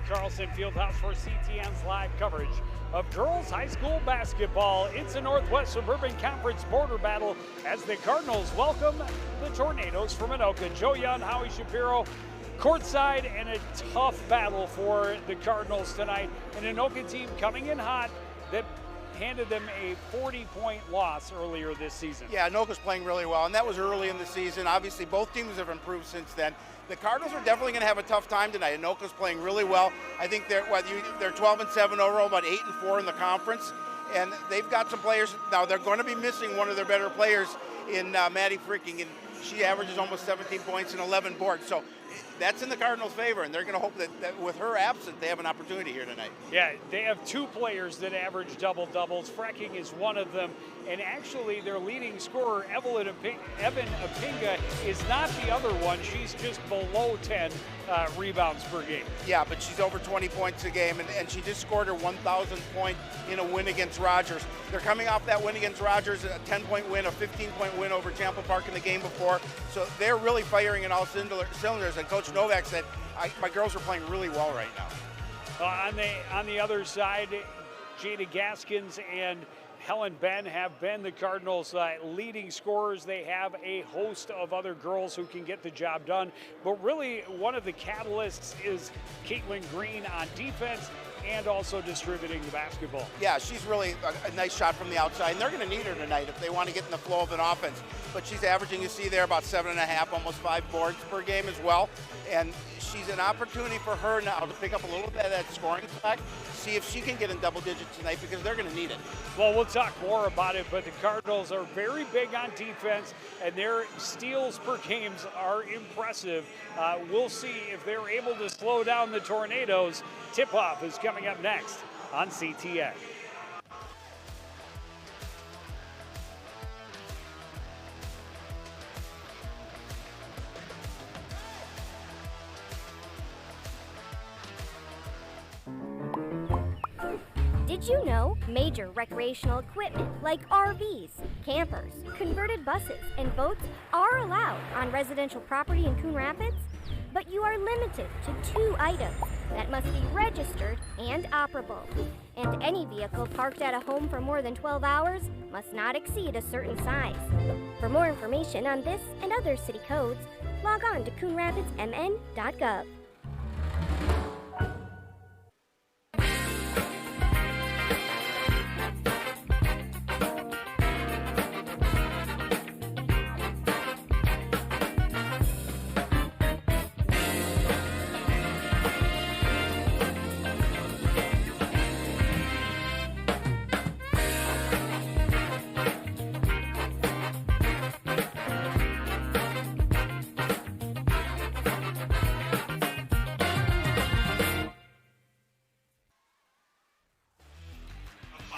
Carlson Fieldhouse for CTN's live coverage of girls high school basketball. It's a Northwest Suburban Conference border battle as the Cardinals welcome the Tornadoes from Anoka. Joe Young, Howie Shapiro, courtside, and a tough battle for the Cardinals tonight. An Anoka team coming in hot that handed them a 40-point loss earlier this season. Yeah, Anoka's playing really well, and that was early in the season. Obviously, both teams have improved since then. The Cardinals are definitely going to have a tough time tonight. Anoka's playing really well. I think they're 12-7 overall, about 8-4 in the conference, and they've got some players. Now, they're going to be missing one of their better players in Maddie Freaking, and she averages almost 17 points and 11 boards. So that's in the Cardinals' favor, and they're going to hope that with her absent, they have an opportunity here tonight. Yeah, they have two players that average double-doubles. Freaking is one of them, and actually their leading scorer, Evan Apinga, is not the other one. She's just below 10 rebounds per game. Yeah, but she's over 20 points a game, and she just scored her 1,000th point in a win against Rogers. They're coming off that win against Rogers, a 10-point win, a 15-point win over Champlain Park in the game before. So they're really firing in all cylinders, and Coach Novak said, my girls are playing really well right now. On the other side, Jada Gaskins and Helen Ben have been the Cardinals' leading scorers. They have a host of other girls who can get the job done. But really, one of the catalysts is Caitlin Green on defense and also distributing the basketball. Yeah, she's really a nice shot from the outside, and they're going to need her tonight if they want to get in the flow of an offense. But she's averaging, you see there, about 7.5, almost 5 boards per game as well. And she's an opportunity for her now to pick up a little bit of that scoring slack, see if she can get in double digits tonight, because they're going to need it. Well, we'll talk more about it, but the Cardinals are very big on defense, and their steals per games are impressive. We'll see if they're able to slow down the Tornadoes. Tip-off is coming up next on CTN. Did you know major recreational equipment like RVs, campers, converted buses, and boats are allowed on residential property in Coon Rapids? But you are limited to 2 items that must be registered and operable. And any vehicle parked at a home for more than 12 hours must not exceed a certain size. For more information on this and other city codes, log on to coonrapidsmn.gov.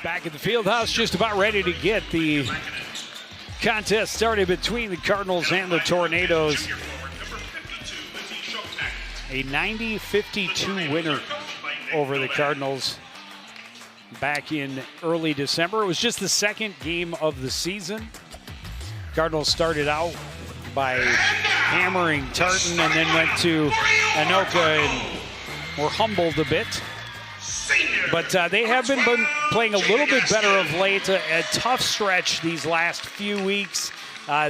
Back at the Fieldhouse, just about ready to get the contest started between the Cardinals and the Tornadoes. A 90-52 winner over the Cardinals back in early December. It was just the second game of the season. Cardinals started out by hammering Tartan and then went to Anoka and were humbled a bit. But they have been playing a little bit better of late. A tough stretch these last few weeks.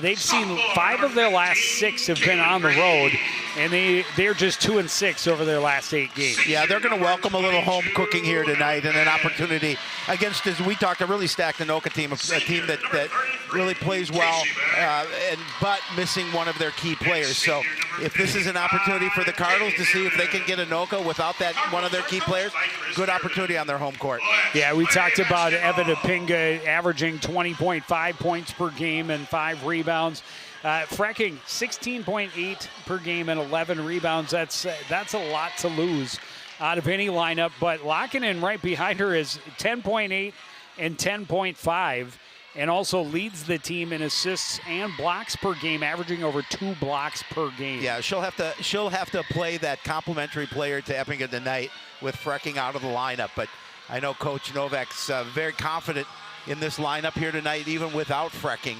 They've seen 5 of their last 6 have been on the road, and they're just 2-6 over their last 8 games. Yeah, they're going to welcome a little home cooking here tonight and an opportunity against, as we talked, a really stacked Anoka team, a team that really plays well, but missing one of their key players. So if this is an opportunity for the Cardinals to see if they can get Anoka without that one of their key players, good opportunity on their home court. Yeah, we talked about Evan Apinga averaging 20.5 points per game and 5 rebounds. Freaking 16.8 per game and 11 rebounds. That's a lot to lose out of any lineup. But locking in right behind her is 10.8 and 10.5, and also leads the team in assists and blocks per game, averaging over 2 blocks per game. Yeah, she'll have to play that complimentary player to Eppinga tonight with Freaking out of the lineup. But I know Coach Novak's very confident in this lineup here tonight, even without Freaking.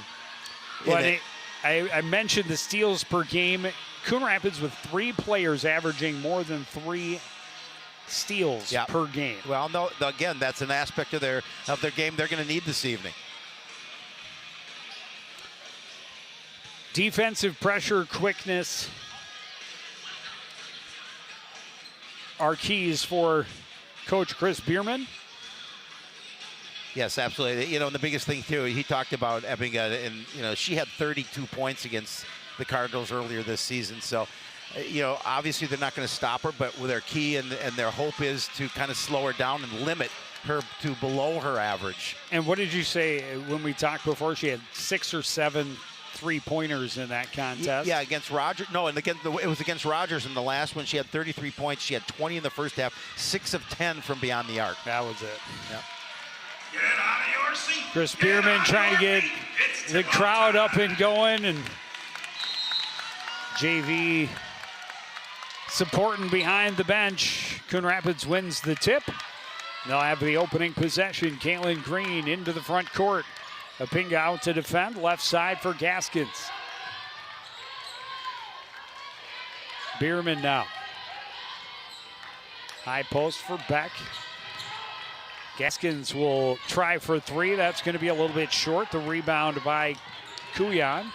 Well, I mentioned the steals per game. Coon Rapids with 3 players averaging more than 3 steals Yep. per game. Well, no, again, that's an aspect of their game they're going to need this evening. Defensive pressure, quickness are keys for Coach Chris Bierman. Yes, absolutely. And the biggest thing too, he talked about Ebbinga, and she had 32 points against the Cardinals earlier this season. So, obviously they're not going to stop her, but their key and their hope is to kind of slow her down and limit her to below her average. And what did you say when we talked before? She had 6 or 7 3-pointers in that contest. Yeah, against Rogers. No, and again, it was against Rogers in the last one. She had 33 points. She had 20 in the first half, 6 of 10 from beyond the arc. That was it. Yep. Get out of your seat. Chris Bierman trying to get the crowd up and going, and JV supporting behind the bench. Coon Rapids wins the tip. They'll have the opening possession. Caitlin Green into the front court. Apinga out to defend, left side for Gaskins. Bierman now. High post for Beck. Gaskins will try for 3. That's going to be a little bit short. The rebound by Kuyan.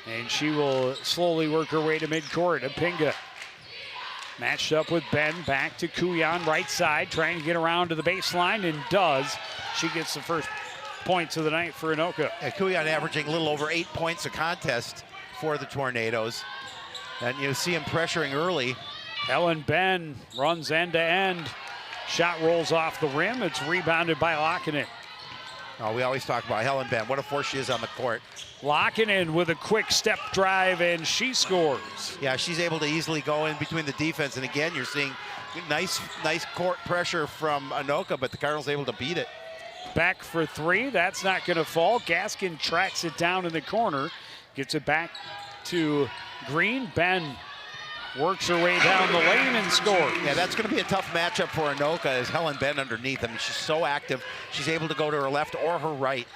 And she will slowly work her way to midcourt. Apinga matched up with Ben. Back to Kuyan, right side, trying to get around to the baseline, and does. She gets the first points of the night for Anoka. Kuyan averaging a little over 8 points a contest for the Tornadoes. And you see him pressuring early. Helen Ben runs end to end. Shot rolls off the rim. It's rebounded by Lokinen. Oh, we always talk about Helen Ben. What a force she is on the court. Lokinen with a quick step drive, and she scores. Yeah, she's able to easily go in between the defense. And again, you're seeing nice court pressure from Anoka, but the Cardinals able to beat it. Back for 3. That's not going to fall. Gaskin tracks it down in the corner. Gets it back to Green. Ben works her way down the lane and scores. Yeah, that's going to be a tough matchup for Anoka as Helen Ben underneath. I mean, she's so active. She's able to go to her left or her right.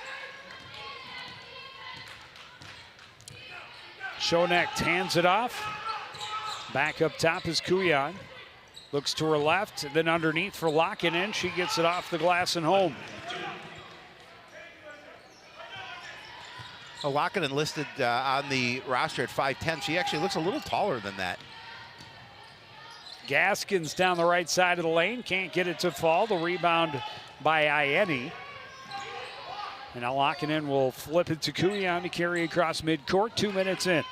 Schonecht hands it off. Back up top is Kuyan. Looks to her left, then underneath for Lokinen. She gets it off the glass and home. Lokinen listed on the roster at 5'10". She actually looks a little taller than that. Gaskins down the right side of the lane. Can't get it to fall. The rebound by Ieni. And now Lokinen will flip it to Kuyan to carry across midcourt. 2 minutes in.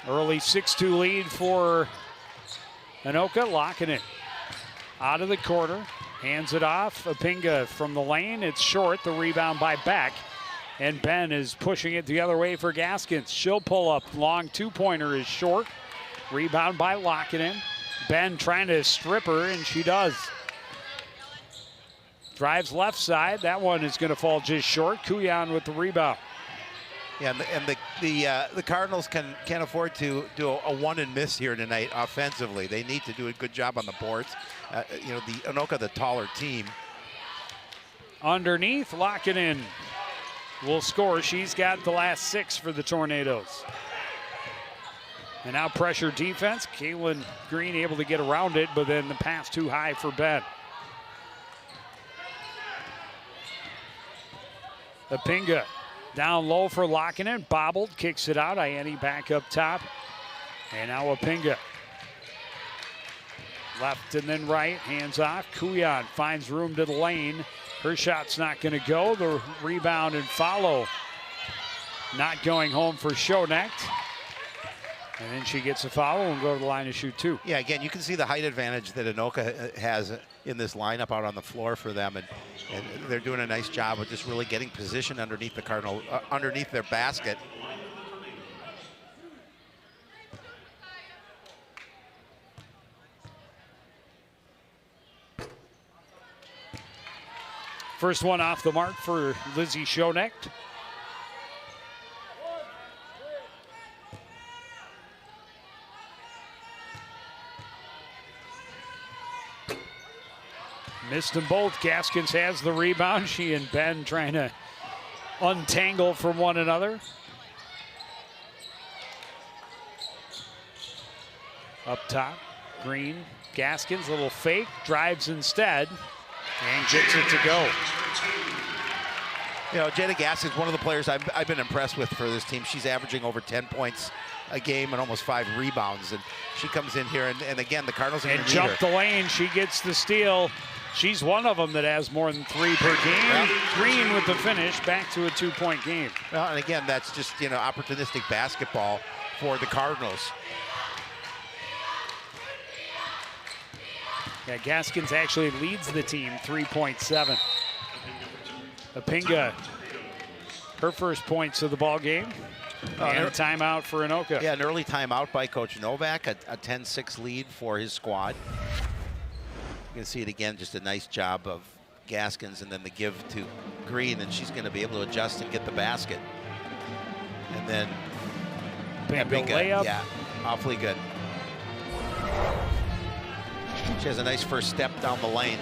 Early 6-2 lead for Anoka. Lokinen out of the corner. Hands it off. Apinga from the lane. It's short. The rebound by Beck. And Ben is pushing it the other way for Gaskins. She'll pull up. Long 2-pointer is short. Rebound by Lokinen. Ben trying to strip her, and she does. Drives left side. That one is going to fall just short. Kuyan with the rebound. Yeah, and the Cardinals can't afford to do a one and miss here tonight offensively. They need to do a good job on the boards. The Anoka, the taller team. Underneath, Lokinen will score. She's got the last 6 for the Tornadoes. And now pressure defense. Caitlin Green able to get around it, but then the pass too high for Ben. Apinga down low for Lokinen. Bobbled, kicks it out. Ieni back up top. And now Apinga. Left and then right, hands off. Kuyan finds room to the lane. Her shot's not going to go. The rebound and follow not going home for Schonecht. And then she gets a foul and go to the line to shoot 2. Yeah, again, you can see the height advantage that Anoka has in this lineup out on the floor for them, and they're doing a nice job of just really getting position underneath the Cardinal, underneath their basket. First one off the mark for Lizzie Schonecht. Missed them both. Gaskins has the rebound. She and Ben trying to untangle from one another. Up top, Green, Gaskins, a little fake, drives instead, and gets it to go. You know, Jada Gaskins, one of the players I've been impressed with for this team. She's averaging over 10 points a game and almost 5 rebounds. And she comes in here, and again, the Cardinals are going to need her. And jump the lane, she gets the steal. She's one of them that has more than 3 per game. Yep. Green with the finish, back to a 2-point game. Well, and again, that's just, you know, opportunistic basketball for the Cardinals. Yeah, Gaskins actually leads the team 3.7. Apinga, her first points of the ball game. And a timeout for Anoka. Yeah, an early timeout by Coach Novak, a 10-6 lead for his squad. You can see it again, just a nice job of Gaskins, and then the give to Green, and she's going to be able to adjust and get the basket. And then Apinga layup. Yeah, awfully good. She has a nice first step down the lane.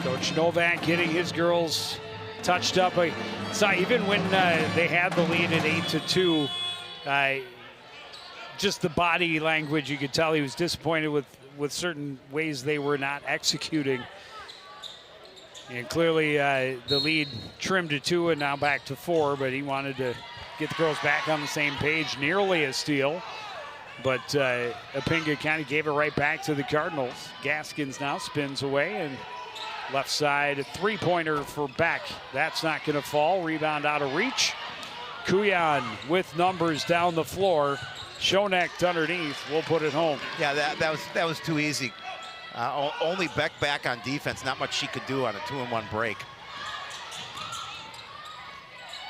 Coach Novak getting his girls touched up. So even when they had the lead at 8-2, just the body language, you could tell he was disappointed with certain ways they were not executing. And clearly the lead trimmed to 2 and now back to 4, but he wanted to get the girls back on the same page. Nearly a steal, but Apinga kind of gave it right back to the Cardinals. Gaskins now spins away, and left side, a 3-pointer for Beck. That's not going to fall. Rebound out of reach. Kuyan with numbers down the floor. Schonecht underneath. We'll put it home. Yeah, that was too easy. Only Beck back on defense. Not much she could do on a 2-and-1 break.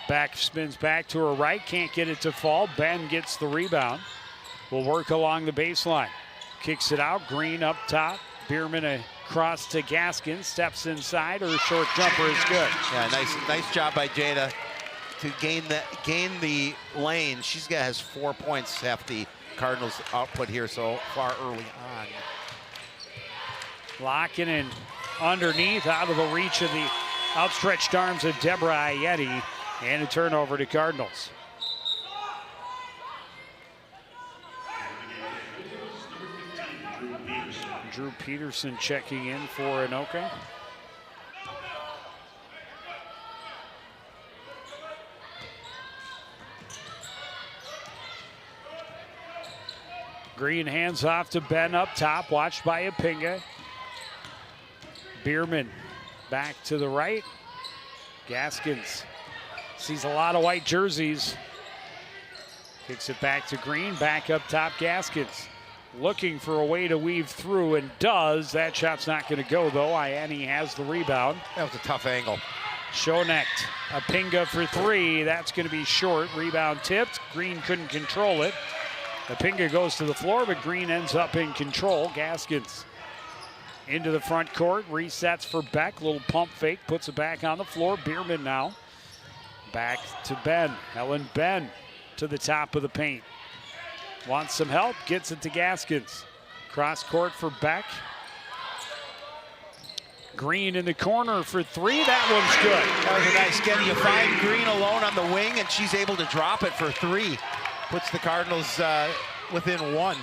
Beck spins back to her right. Can't get it to fall. Ben gets the rebound. Will work along the baseline. Kicks it out. Green up top. Bierman across to Gaskins, steps inside. Her short jumper is good. Yeah, nice job by Jada to gain the lane. Has 4 points, half the Cardinals' output here so far early on. Locking in underneath, out of the reach of the outstretched arms of Deborah Ayeti, and a turnover to Cardinals. Drew Peterson checking in for Anoka. Green hands off to Ben up top, watched by Apinga. Bierman back to the right. Gaskins sees a lot of white jerseys. Kicks it back to Green, back up top Gaskins. Looking for a way to weave through, and does. That shot's not going to go, though. Ayani has the rebound. That was a tough angle. Schonecht, Apinga for 3. That's going to be short. Rebound tipped. Green couldn't control it. Apinga goes to the floor, but Green ends up in control. Gaskins into the front court. Resets for Beck. Little pump fake. Puts it back on the floor. Bierman now. Back to Ben. Helen Ben to the top of the paint. Wants some help, gets it to Gaskins. Cross court for Beck. Green in the corner for 3. That one's good. That was a nice get. You find Green alone on the wing, and she's able to drop it for 3. Puts the Cardinals within 1.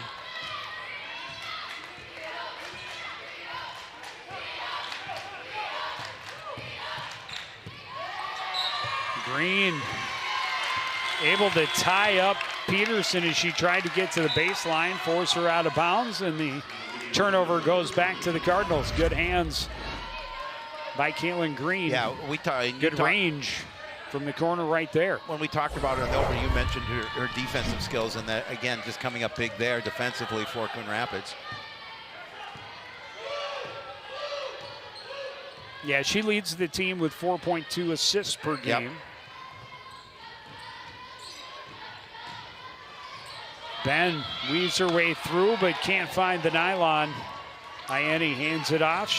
Green able to tie up Peterson as she tried to get to the baseline, force her out of bounds, and the turnover goes back to the Cardinals. Good hands by Caitlin Green. Yeah, good range from the corner right there. When we talked about her over, you mentioned her defensive skills, and that, again, just coming up big there defensively for Coon Rapids. Yeah, she leads the team with 4.2 assists per game. Yep. Ben weaves her way through, but can't find the nylon. Ayeni hands it off.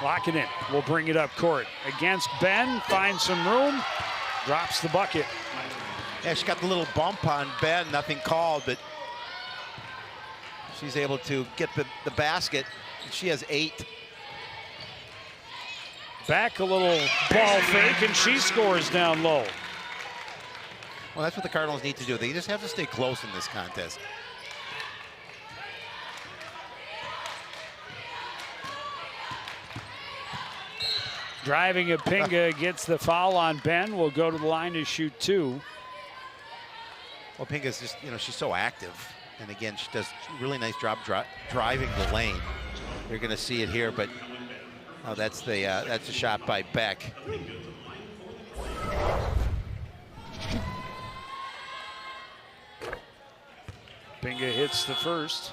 Locking it. Will bring it up court. Against Ben, finds some room, drops the bucket. Yeah, she got the little bump on Ben, nothing called, but she's able to get the basket. She has 8. Beck, a little ball fake, and she scores down low. Well, that's what the Cardinals need to do. They just have to stay close in this contest. Driving Pinga gets the foul on Ben. Will go to the line to shoot 2. Well, Pinga's just, she's so active. And again, she does a really nice job driving the lane. You're going to see it here, but that's a shot by Beck. Pinga hits the first.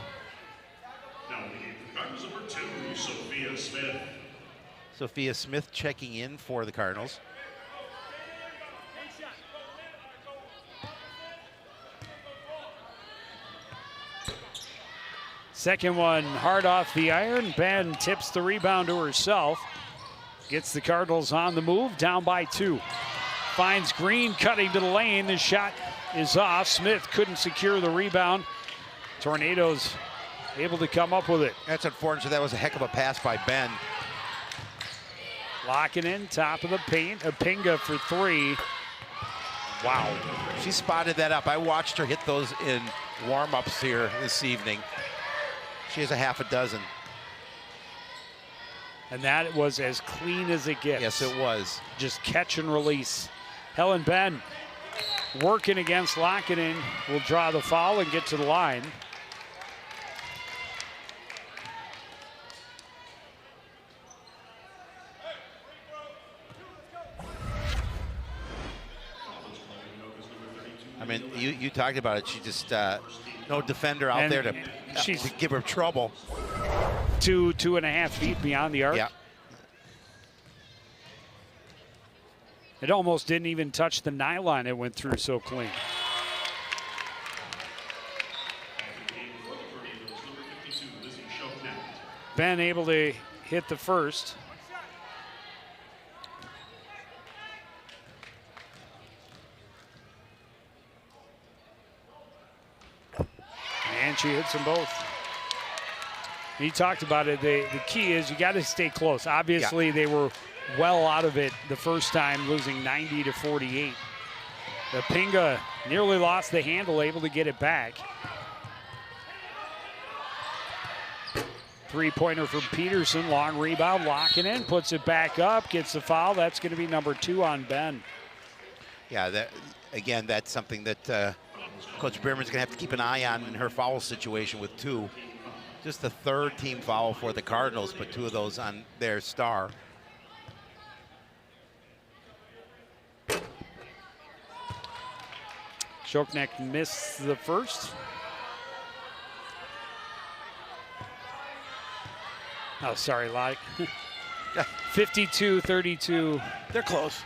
Now we need Cardinals number 2, Sophia Smith. Sophia Smith checking in for the Cardinals. Second one hard off the iron. Ben tips the rebound to herself. Gets the Cardinals on the move, down by 2. Finds Green cutting to the lane. The shot is off. Smith couldn't secure the rebound. Tornadoes able to come up with it. That's unfortunate. That was a heck of a pass by Ben. Locking in, top of the paint. Pinga for 3. Wow. She spotted that up. I watched her hit those in warm-ups here this evening. She has a half a dozen. And that was as clean as it gets. Yes, it was. Just catch and release. Helen Ben working against Lockinen will draw the foul and get to the line. I mean, you talked about it. She just no defender out And there to give her trouble. 2.5 feet beyond the arc. Yeah. It almost didn't even touch the nylon. It went through so clean. Ben able to hit the first. And she hits them both. He talked about it. The key is you got to stay close. Obviously, they were well out of it the first time, losing 90-48. The Pinga nearly lost the handle, able to get it back. Three-pointer from Peterson, long rebound, locking in, puts it back up, gets the foul. That's going to be number 2 on Ben. Yeah, that's something that Coach Bierman's going to have to keep an eye on in her foul situation with 2. Just the 3rd team foul for the Cardinals, but 2 of those on their star. Shoknek missed the first. Oh, sorry, Lottie. 52-32. They're close.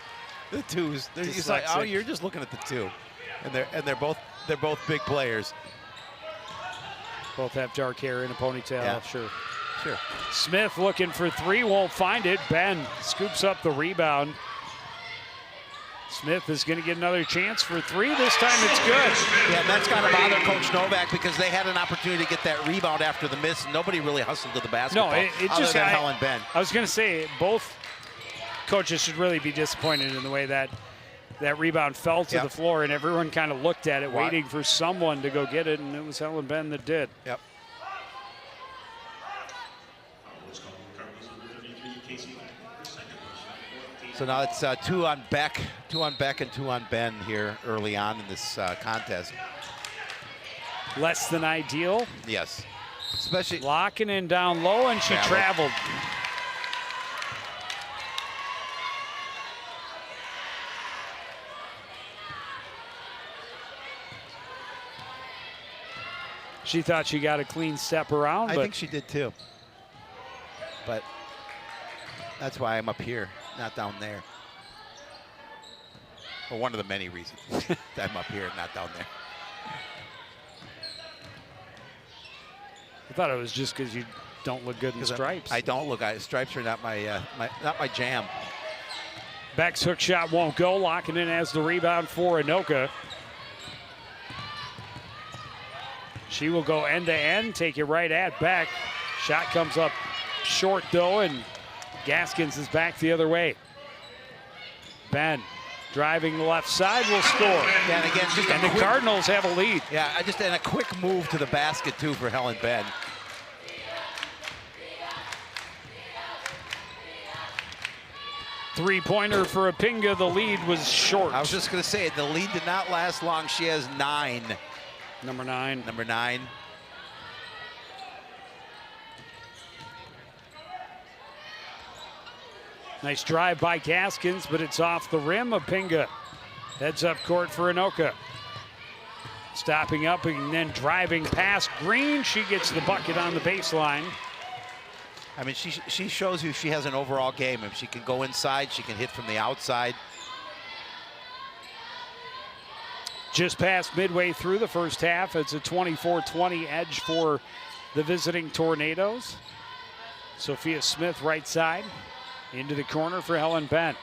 The 2s. They're just like, oh, you're just looking at the 2, and they're both big players. Both have dark hair and a ponytail. Yeah. Sure. Sure. Smith looking for 3, won't find it. Ben scoops up the rebound. Smith is going to get another chance for 3. This time it's good. Yeah, that's got to bother Coach Novak because they had an opportunity to get that rebound after the miss. Nobody really hustled to the basketball. No, it just other than Helen Ben. I was going to say both coaches should really be disappointed in the way that rebound fell to the floor, and everyone kind of looked at it, waiting for someone to go get it, and it was Helen Ben that did. Yep. So now it's 2 on Beck, 2 on Beck, and 2 on Ben here early on in this contest. Less than ideal. Yes. Especially locking in down low, and she traveled. She thought she got a clean step around. I think she did too. But that's why I'm up here, not down there. Well, one of the many reasons I'm up here, not down there. I thought it was just because you don't look good in stripes. I don't look. Stripes are not my not my jam. Beck's hook shot won't go. Locking in as the rebound for Anoka. She will go end to end, take it right at Beck. Shot comes up short though, and Gaskins is back the other way. Ben driving the left side will score. Yeah, and again, and the Cardinals have a lead. Yeah, and a quick move to the basket, too, for Helen Ben. Three-pointer for Apinga. The lead was short. I was just going to say, the lead did not last long. She has 9. Number 9. Number 9. Nice drive by Gaskins, but it's off the rim. Apinga heads up court for Anoka. Stopping up and then driving past Green. She gets the bucket on the baseline. I mean, she shows you she has an overall game. If she can go inside, she can hit from the outside. Just past midway through the first half, it's a 24-20 edge for the visiting Tornadoes. Sophia Smith right side. Into the corner for Helen Ben.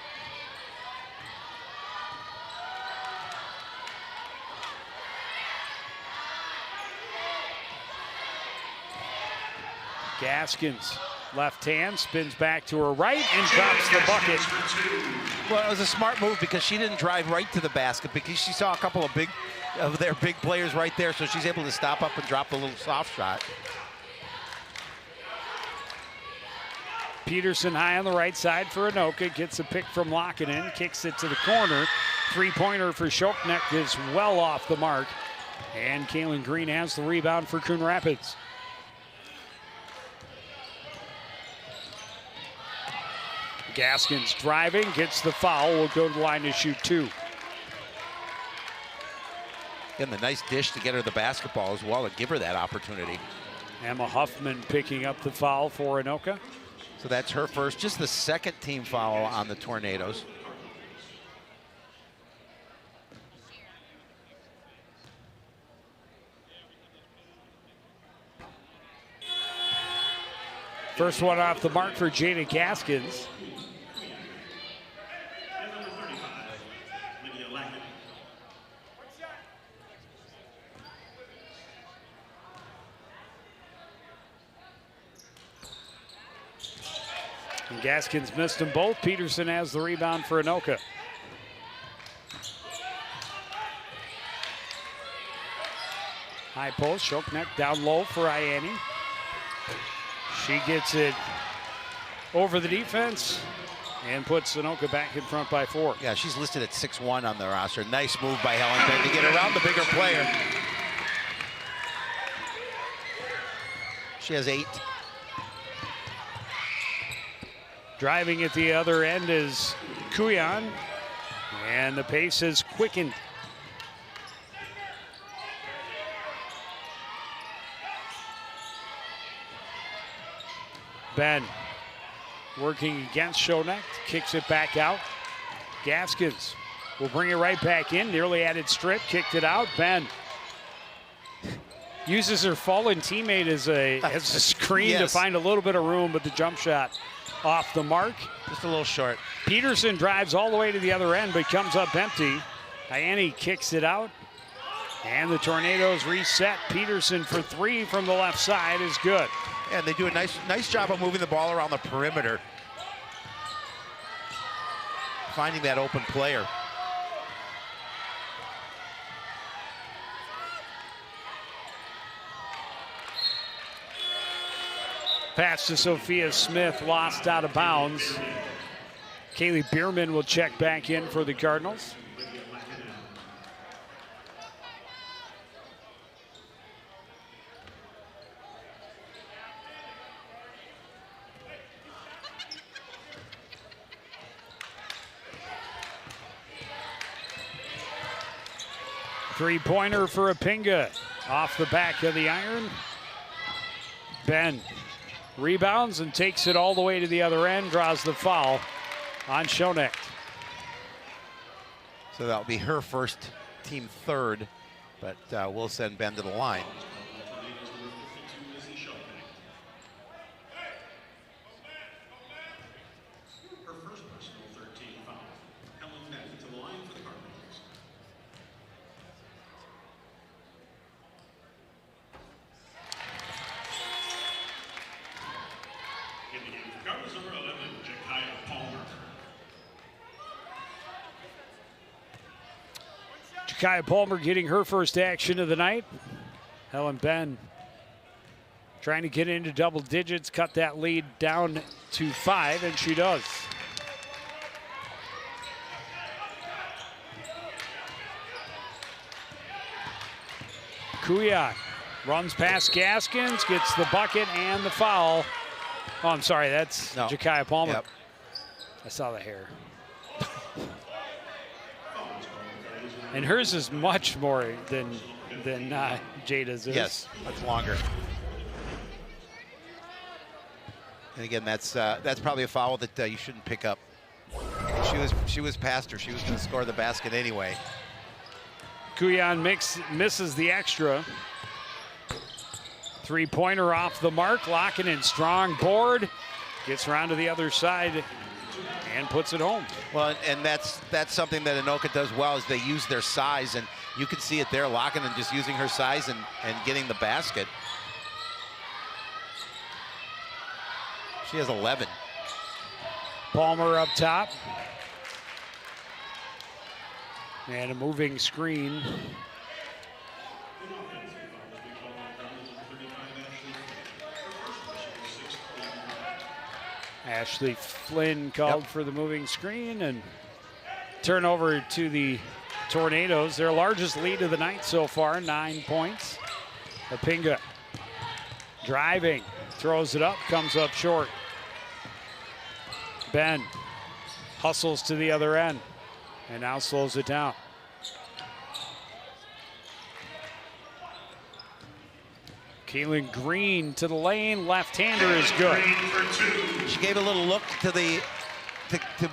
Gaskins, left hand, spins back to her right and drops the bucket. Well, it was a smart move because she didn't drive right to the basket because she saw a couple of their big players right there, so she's able to stop up and drop a little soft shot. Peterson high on the right side for Anoka. Gets a pick from Lockinen. Kicks it to the corner. Three-pointer for Shoknek is well off the mark. And Kaylin Green has the rebound for Coon Rapids. Gaskins driving. Gets the foul. Will go to the line to shoot 2. And the nice dish to get her the basketball as well and give her that opportunity. Emma Huffman picking up the foul for Anoka. So that's her first, just the second team foul on the Tornadoes. First one off the mark for Jada Gaskins. And Gaskins missed them both. Peterson has the rebound for Anoka. High post, Shoknek down low for Ianni. She gets it over the defense and puts Anoka back in front by 4. Yeah, she's listed at 6'1" on the roster. Nice move by Helen Ben to get around the bigger player. She has 8. Driving at the other end is Kuyan, and the pace has quickened. Ben working against Shoknek, kicks it back out. Gaskins will bring it right back in, nearly added strip, kicked it out. Ben uses her fallen teammate as a screen to find a little bit of room, but the jump shot off the mark. Just a little short. Peterson drives all the way to the other end, but comes up empty. Ianni kicks it out, and the Tornadoes reset. Peterson for 3 from the left side is good. And they do a nice job of moving the ball around the perimeter, finding that open player. Pass to Sophia Smith, lost out of bounds. Kaylee Bierman will check back in for the Cardinals. Three-pointer for Apinga, off the back of the iron. Ben rebounds and takes it all the way to the other end, draws the foul on Shoknek. So that'll be her first, team third, but we'll send Ben to the line. Her first personal 13 foul. Helen Ben to the line for the Cardinals. In the game for Cardinals, number 11, Kaya Palmer getting her first action of the night. Helen Ben trying to get into double digits, cut that lead down to 5, and she does. Kuyan runs past Gaskins, gets the bucket and the foul. Oh, I'm sorry, that's Jakaya Palmer. Yep. I saw the hair. And hers is much more than Jada's is. Yes, much longer. And again, that's probably a foul that you shouldn't pick up. She was past her. She was going to score the basket anyway. Kuyan misses the extra. Three-pointer off the mark. Locking in strong board. Gets around to the other side and puts it home. Well, and that's something that Anoka does well, is they use their size, and you can see it there, locking and just using her size and getting the basket. She has 11. Palmer up top. And a moving screen. Ashley Flynn called for the moving screen, and turnover to the Tornadoes. Their largest lead of the night so far, 9 points. Apinga driving, throws it up, comes up short. Ben hustles to the other end and now slows it down. Kaylin Green to the lane, left-hander is good. She gave a little look to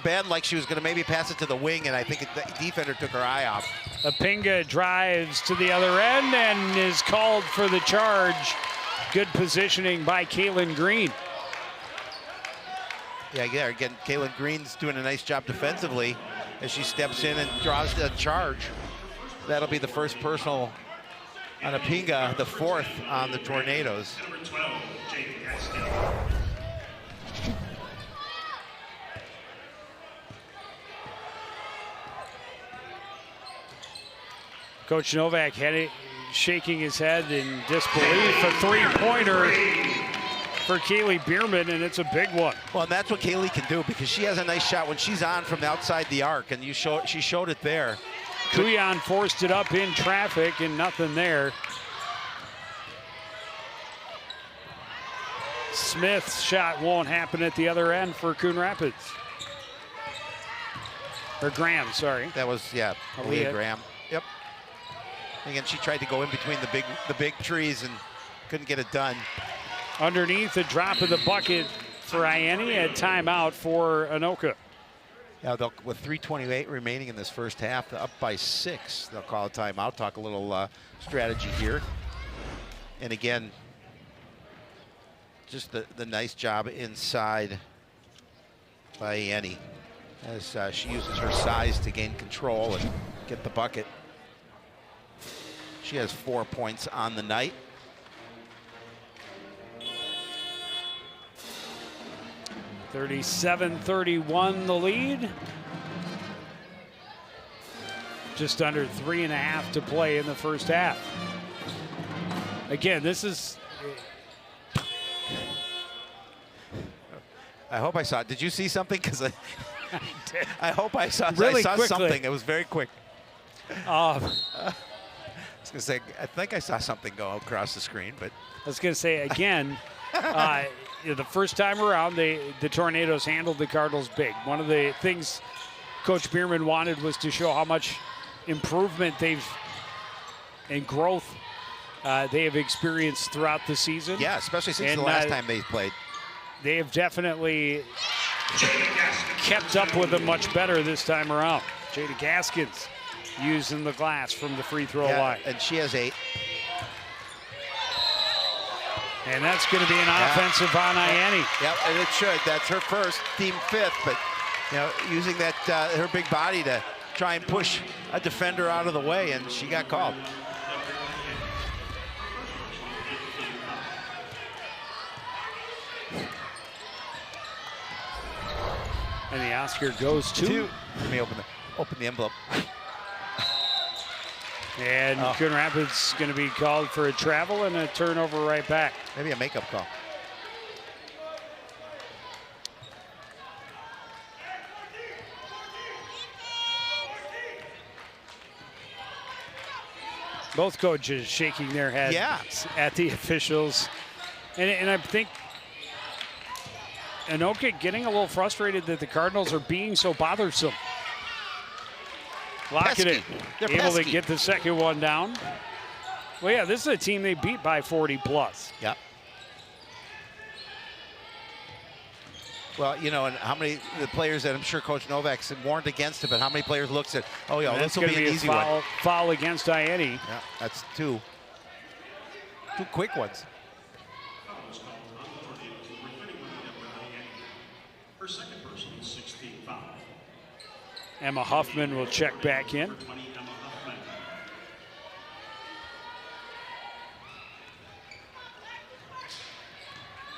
Ben like she was going to maybe pass it to the wing, and I think the defender took her eye off. Apinga drives to the other end and is called for the charge. Good positioning by Kaylin Green. Yeah, again, Kaylin Green's doing a nice job defensively as she steps in and draws a charge. That'll be the first personal on Apinga, the 4th on the Tornadoes. Number 12, Jake Gaskin. Coach Novak shaking his head in disbelief. A three-pointer for Kaylee Bierman, and it's a big one. Well, and that's what Kaylee can do, because she has a nice shot when she's on from outside the arc, and she showed it there. Kuyan forced it up in traffic and nothing there. Smith's shot won't happen at the other end for Coon Rapids. Or Graham, sorry. That was, yeah, Aaliyah Graham. Yep. Again, she tried to go in between the big trees and couldn't get it done. Underneath, a drop of the bucket for Ianni, a timeout for Anoka. Yeah, with 3:28 remaining in this first half, up by 6. They'll call a timeout, talk a little strategy here. And again, just the nice job inside by Ianni as she uses her size to gain control and get the bucket. She has 4 points on the night. (37-31) the lead. Just under 3.5 to play in the first half. Again, this is... I hope I saw it. Did you see something? Because I did. I hope I saw Really quickly. something. It was very quick. I I was going to say, I think I saw something go across the screen, but... was going to say, again, the first time around, the Tornadoes handled the Cardinals big. One of the things Coach Bierman wanted was to show how much improvement and growth they have experienced throughout the season. Yeah, especially since the last time they played. They have definitely kept up with them much better this time around. Jada Gaskins using the glass from the free throw line. And she has 8. And that's going to be an offensive on Ianni. Yep, and it should. That's her first, team 5th, but using that her big body to try and push a defender out of the way, and she got called. And the Oscar goes to... Let me open the envelope. And Coon Rapids going to be called for a travel and a turnover right back. Maybe a makeup call. Both coaches shaking their heads at the officials. And I think Anoka getting a little frustrated that the Cardinals are being so bothersome. Lock it in. They're able pesky. to get the second one down. Well, yeah, this is a team they beat by 40 plus. Yep. Well, you know, and how many the players that I'm sure Coach Novak's warned against it, but how many players looks at, oh yeah, this will be an easy one. Foul against Ianni. Yeah, that's two quick ones. Her second personal 16 foul. Emma Huffman will check back in.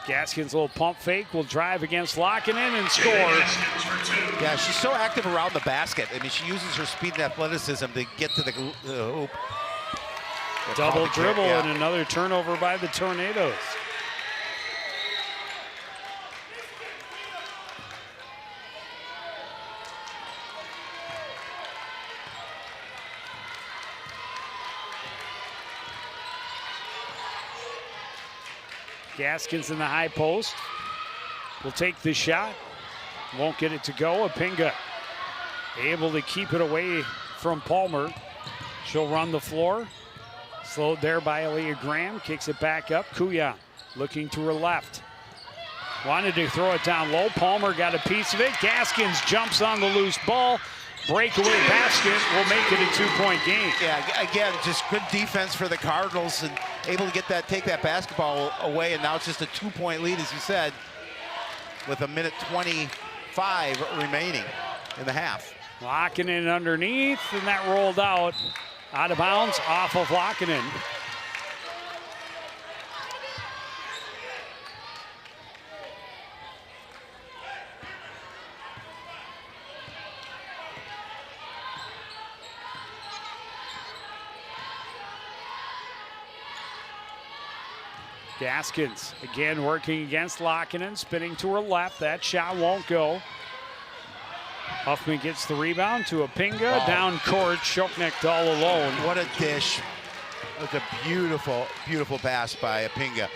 Gaskins' little pump fake will drive against Lockinen and score. Yeah, she's so active around the basket. I mean, she uses her speed and athleticism to get to the hoop. Double dribble and another turnover by the Tornadoes. Gaskins in the high post will take the shot. Won't get it to go. Apinga able to keep it away from Palmer. She'll run the floor. Slowed there by Aaliyah Graham. Kicks it back up. Kuya looking to her left. Wanted to throw it down low. Palmer got a piece of it. Gaskins jumps on the loose ball. Breakaway basket will make it a 2-point game. Yeah, again, just good defense for the Cardinals and able to get that, take that basketball away, and now it's just a 2-point lead, as you said, with a minute 25 remaining in the half. Lockinen underneath, and that rolled out of bounds off of Lockinen. Gaskins again working against Lockinen, spinning to her left. That shot won't go. Huffman gets the rebound to Apinga. Down court, Shoknek all alone. What a dish. It was a beautiful, beautiful pass by Apinga.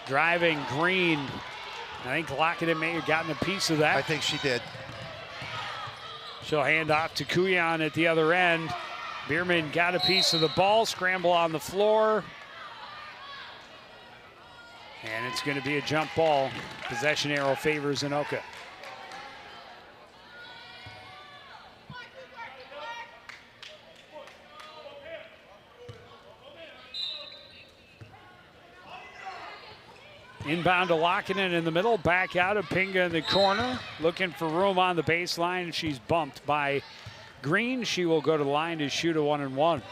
Driving Green. I think Lockinen may have gotten a piece of that. I think she did. She'll hand off to Kuyan at the other end. Bierman got a piece of the ball, scramble on the floor. And it's going to be a jump ball. Possession arrow favors Anoka. Inbound to Lockinen in the middle, back out of Pinga in the corner. Looking for room on the baseline. She's bumped by Green. She will go to the line to shoot a 1-and-1.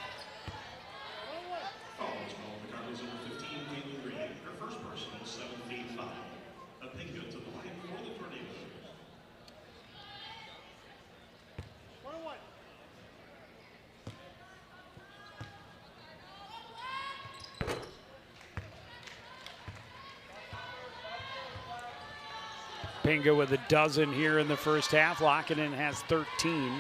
Pinga with a dozen here in the first half. Lockinen has 13.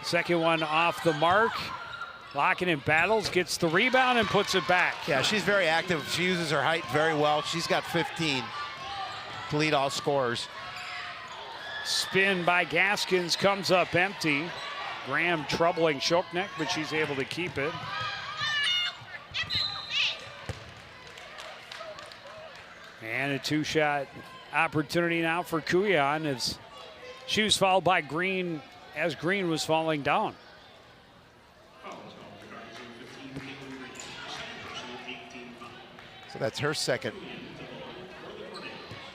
Second one off the mark. Lockinen battles, gets the rebound, and puts it back. Yeah, she's very active. She uses her height very well. She's got 15 to lead all scorers. Spin by Gaskins comes up empty. Graham troubling Shoknek, but she's able to keep it. And a two-shot opportunity now for Kuyan as she was fouled by Green as Green was falling down. So that's her second.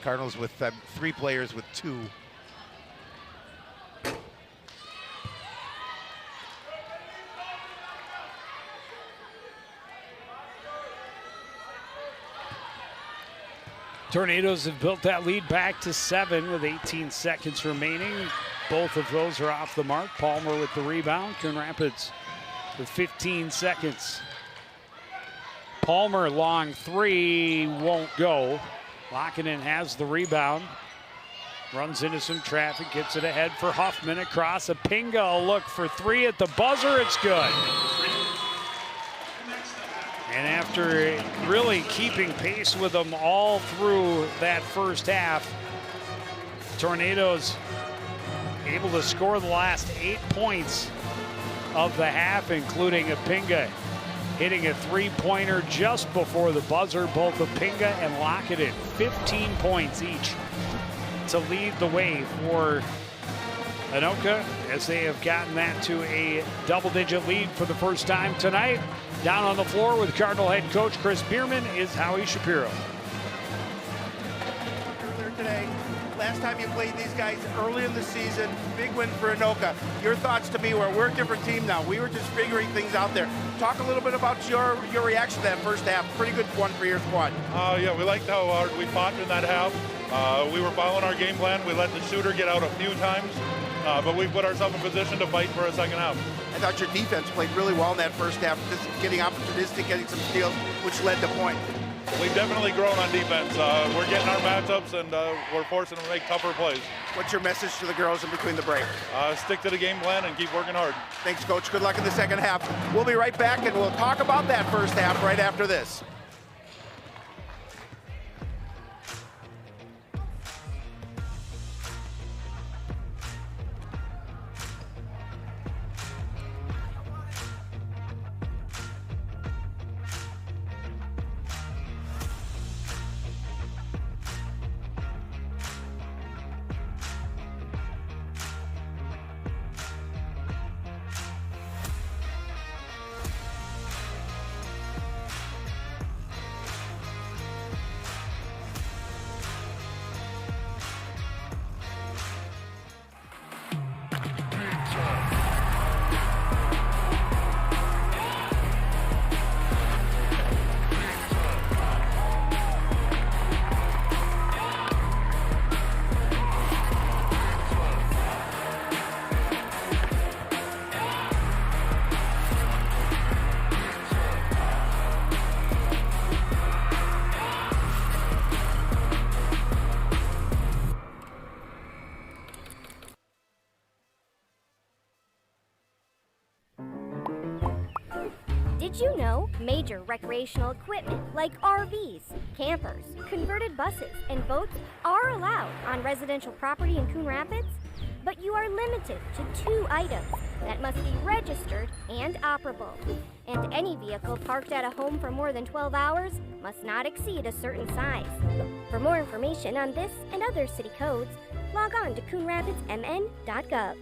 Cardinals with 3 players with 2. Tornadoes have built that lead back to 7 with 18 seconds remaining. Both of those are off the mark. Palmer with the rebound. Coon Rapids with 15 seconds. Palmer, long three, won't go. Lockinen has the rebound. Runs into some traffic, gets it ahead for Huffman across. Apinga, a look for three at the buzzer, it's good. And after really keeping pace with them all through that first half, Tornadoes able to score the last 8 points of the half, including Apinga hitting a three-pointer just before the buzzer. Both Apinga and Lockett 15 points each to lead the way for Anoka as they have gotten that to a double-digit lead for the first time tonight. Down on the floor with Cardinal head coach Chris Bierman is Howie Shapiro. Earlier today, last time you played these guys early in the season, big win for Anoka. Your thoughts to me were, we're a different team now. We were just figuring things out there. Talk a little bit about your reaction to that first half. Pretty good one for your squad. Yeah, we liked how hard we fought in that half. We were following our game plan. We let the shooter get out a few times, but we put ourselves in position to fight for a second half. I thought your defense played really well in that first half, just getting opportunistic, getting some steals, which led to points. We've definitely grown on defense. We're getting our matchups, and we're forcing them to make tougher plays. What's your message to the girls in between the break? Stick to the game plan and keep working hard. Thanks, Coach. Good luck in the second half. We'll be right back, and we'll talk about that first half right after this. Did you know major recreational equipment like RVs, campers, converted buses, and boats are allowed on residential property in Coon Rapids? But you are limited to 2 items that must be registered and operable. And any vehicle parked at a home for more than 12 hours must not exceed a certain size. For more information on this and other city codes, log on to coonrapidsmn.gov.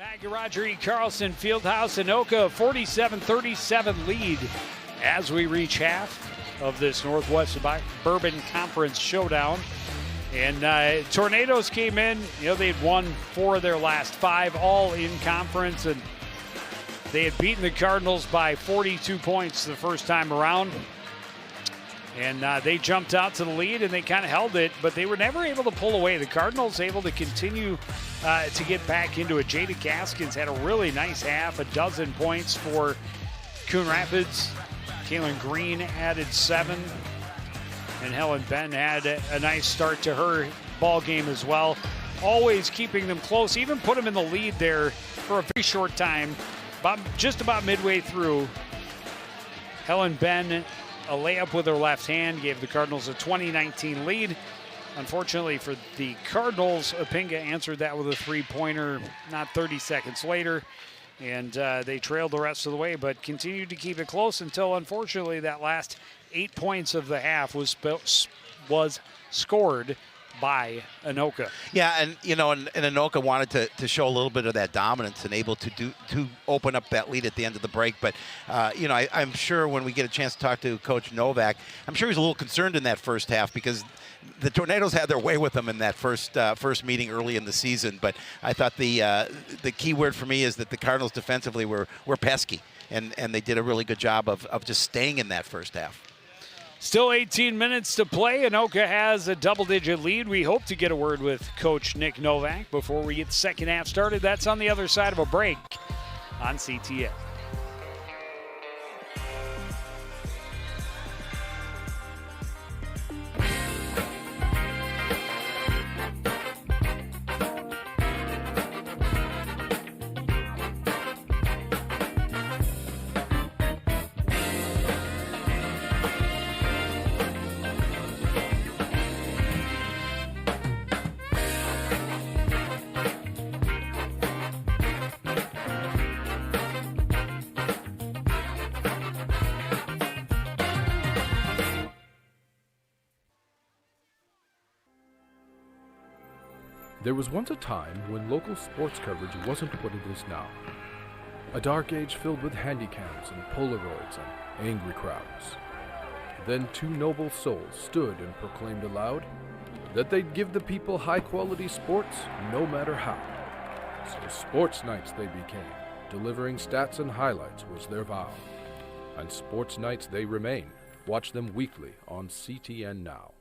Back at Roger E. Carlson Fieldhouse, Anoka 47-37 lead as we reach half of this Northwest Bourbon Conference showdown. And Tornadoes came in, they'd won 4 of their last 5, all in conference, and they had beaten the Cardinals by 42 points the first time around. And they jumped out to the lead, and they kind of held it, but they were never able to pull away. The Cardinals able to continue to get back into it. Jada Gaskins had a really nice half, 12 points for Coon Rapids. Kaylin Green added 7, and Helen Ben had a nice start to her ball game as well. Always keeping them close, even put them in the lead there for a very short time, just about midway through. Helen Ben, a layup with her left hand, gave the Cardinals a 20-19 lead. Unfortunately for the Cardinals, Opinga answered that with a 3-pointer not 30 seconds later, and they trailed the rest of the way, but continued to keep it close until, unfortunately, that last 8 points of the half was scored by Anoka. Yeah, and Anoka wanted to show a little bit of that dominance and able to open up that lead at the end of the break. But I'm sure when we get a chance to talk to Coach Novak, I'm sure he's a little concerned in that first half because the Tornadoes had their way with them in that first meeting early in the season. But I thought the key word for me is that the Cardinals defensively were pesky, and they did a really good job of just staying in that first half. Still 18 minutes to play. Anoka has a double-digit lead. We hope to get a word with Coach Nick Novak before we get the second half started. That's on the other side of a break on CTN. There was once a time when local sports coverage wasn't what it is now. A dark age filled with handycams and Polaroids and angry crowds. Then 2 noble souls stood and proclaimed aloud that they'd give the people high-quality sports no matter how. So Sports Nights they became. Delivering stats and highlights was their vow. And Sports Nights they remain. Watch them weekly on CTN Now.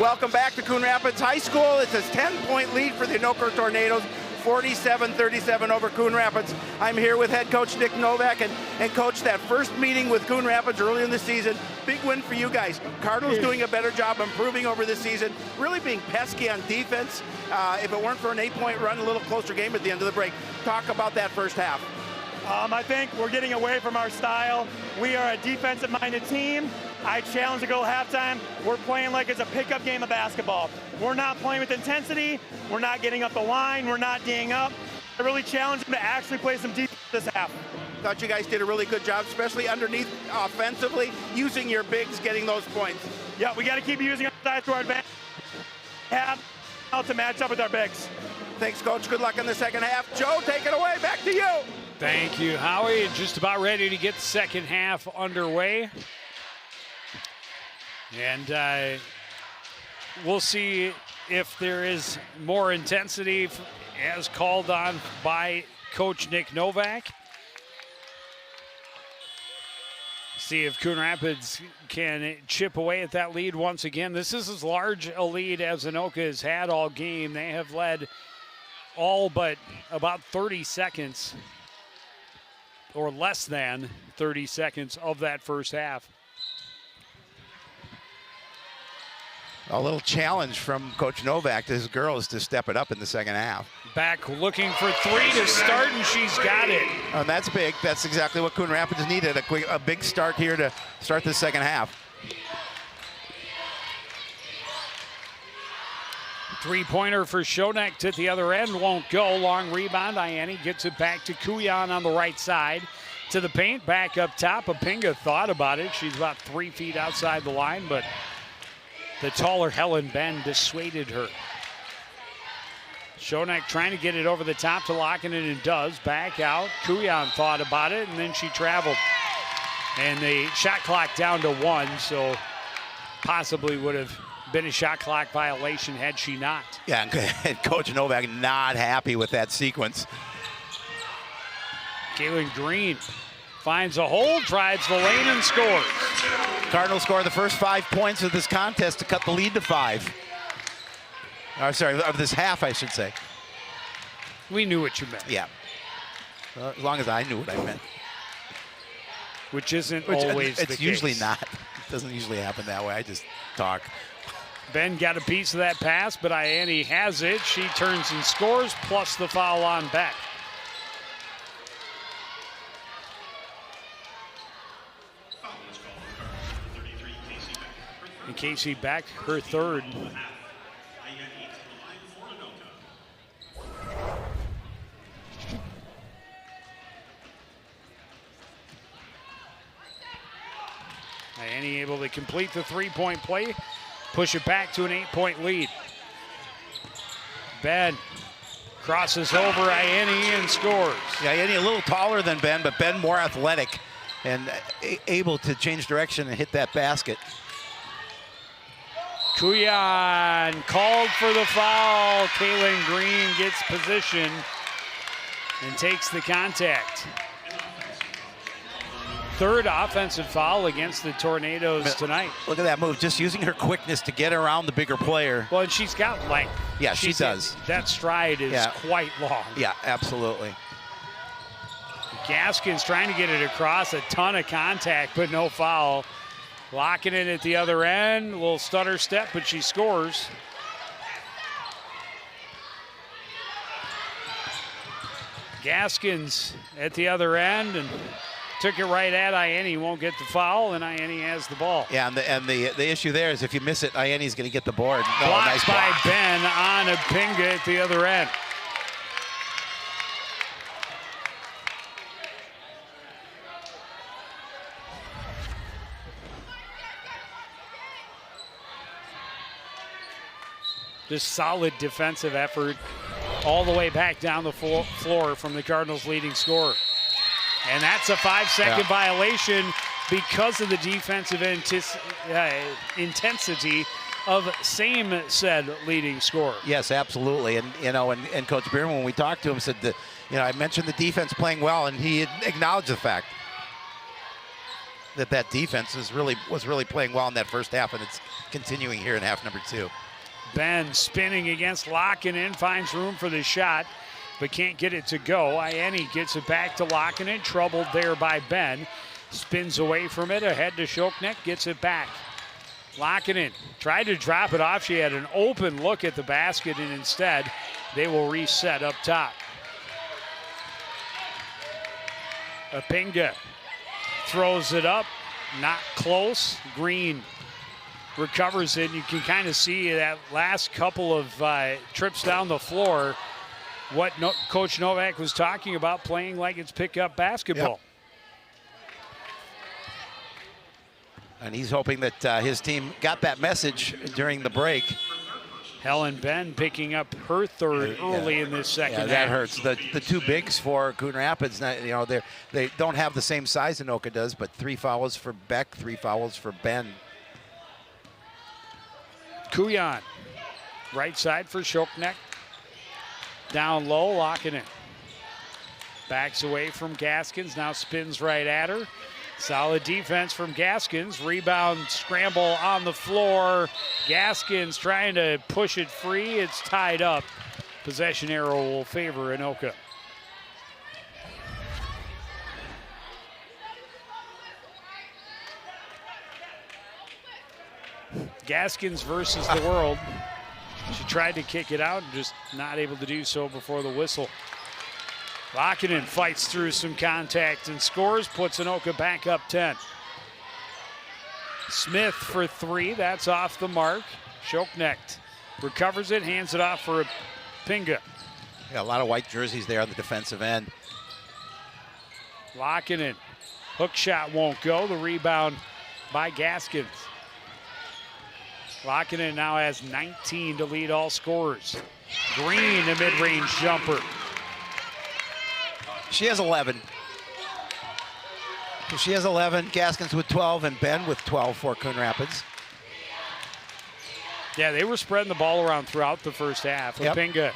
Welcome back to Coon Rapids High School. It's a 10-point lead for the Anoka Tornadoes, 47-37 over Coon Rapids. I'm here with head coach Nick Novak, and coach, that first meeting with Coon Rapids early in the season, big win for you guys. Cardinals doing a better job improving over the season, really being pesky on defense. If it weren't for an 8-point run, a little closer game at the end of the break. Talk about that first half. I think we're getting away from our style. We are a defensive-minded team. I challenge to go halftime. We're playing like it's a pickup game of basketball. We're not playing with intensity. We're not getting up the line. We're not D'ing up. I really challenge them to actually play some defense this half. Thought you guys did a really good job, especially underneath offensively, using your bigs, getting those points. Yeah, we got to keep using our size to our advantage. Have to match up with our bigs. Thanks, Coach. Good luck in the second half. Joe, take it away. Back to you. Thank you, Howie. Just about ready to get the second half underway. And we'll see if there is more intensity as called on by Coach Nick Novak. See if Coon Rapids can chip away at that lead once again. This is as large a lead as Anoka has had all game. They have led all but about 30 seconds or less than 30 seconds of that first half. A little challenge from Coach Novak to his girls to step it up in the second half. Back looking for three to start, and she's got it. And that's big. That's exactly what Coon Rapids needed, a big start here to start the second half. Three-pointer for Schoneck to the other end, won't go. Long rebound, Ianni gets it back to Kuyan on the right side. To the paint, back up top. Apinga thought about it. She's about 3 feet outside the line, but the taller Helen Ben dissuaded her. Schoneck trying to get it over the top to Lockinen, and does. Back out. Kuyan thought about it, and then she traveled. And the shot clock down to 1, so possibly would have been a shot clock violation had she not. Yeah, and Coach Novak not happy with that sequence. Kaylin Green finds a hole, drives the lane, and scores. Cardinals score the first 5 points of this contest to cut the lead to 5. Sorry, of this half, I should say. We knew what you meant. Yeah. As long as I knew what I meant. Which isn't always the case. It's usually not. It doesn't usually happen that way. I just talk. Ben got a piece of that pass, but Ianni has it. She turns and scores, plus the foul on Beck. And Casey Beck, her third. Ianni able to complete the three-point play, push it back to an 8-point lead. Ben crosses over Ianni and scores. Yeah, Ianni a little taller than Ben, but Ben more athletic and able to change direction and hit that basket. Kuyan called for the foul. Kaylin Green gets position and takes the contact. Third offensive foul against the Tornadoes tonight. Look at that move, just using her quickness to get around the bigger player. Well, and she's got length. Yeah, she does. That stride is quite long. Yeah, absolutely. Gaskins trying to get it across, a ton of contact, but no foul. Locking it at the other end, a little stutter step, but she scores. Gaskins at the other end and took it right at Ianni. Won't get the foul, and Ianni has the ball. Yeah, and the issue there is if you miss it, Ianni's going to get the board. No, blocked nice block by Ben on Apinga at the other end. Just solid defensive effort all the way back down the floor from the Cardinals' leading scorer. And that's a 5-second violation because of the defensive intensity of same said leading scorer. Yes, absolutely. And and Coach Bierman, when we talked to him, said that I mentioned the defense playing well, and he acknowledged the fact that defense was really playing well in that first half, and it's continuing here in half number 2. Ben spinning against Lockinen, finds room for the shot. but can't get it to go. Ianni gets it back to Lokinen, troubled there by Ben. Spins away from it, ahead to Shoknek, gets it back. Lokinen tried to drop it off. She had an open look at the basket, and instead they will reset up top. Apinga throws it up, not close. Green recovers it. You can kind of see that last couple of trips down the floor, what Coach Novak was talking about, playing like it's pickup basketball. Yep. And he's hoping that his team got that message during the break. Helen Ben picking up her third early in this second half. That hurts. The two bigs for Coon Rapids, they don't have the same size Anoka does, but 3 fouls for Beck, 3 fouls for Ben. Kuyan, right side for Shoknek. Down low, locking it. Backs away from Gaskins, now spins right at her. Solid defense from Gaskins. Rebound scramble on the floor. Gaskins trying to push it free. It's tied up. Possession arrow will favor Anoka. Gaskins versus the world. She tried to kick it out and just not able to do so before the whistle. Lokinen fights through some contact and scores, puts Anoka back up 10. Smith for 3, that's off the mark. Shoknek recovers it, hands it off for Apinga. Yeah, a lot of white jerseys there on the defensive end. Lokinen, hook shot won't go, the rebound by Gaskins. Lokinen now has 19 to lead all scorers. Green, a mid-range jumper. She has 11. So she has 11, Gaskins with 12, and Ben with 12 for Coon Rapids. Yeah, they were spreading the ball around throughout the first half. Yep. Apinga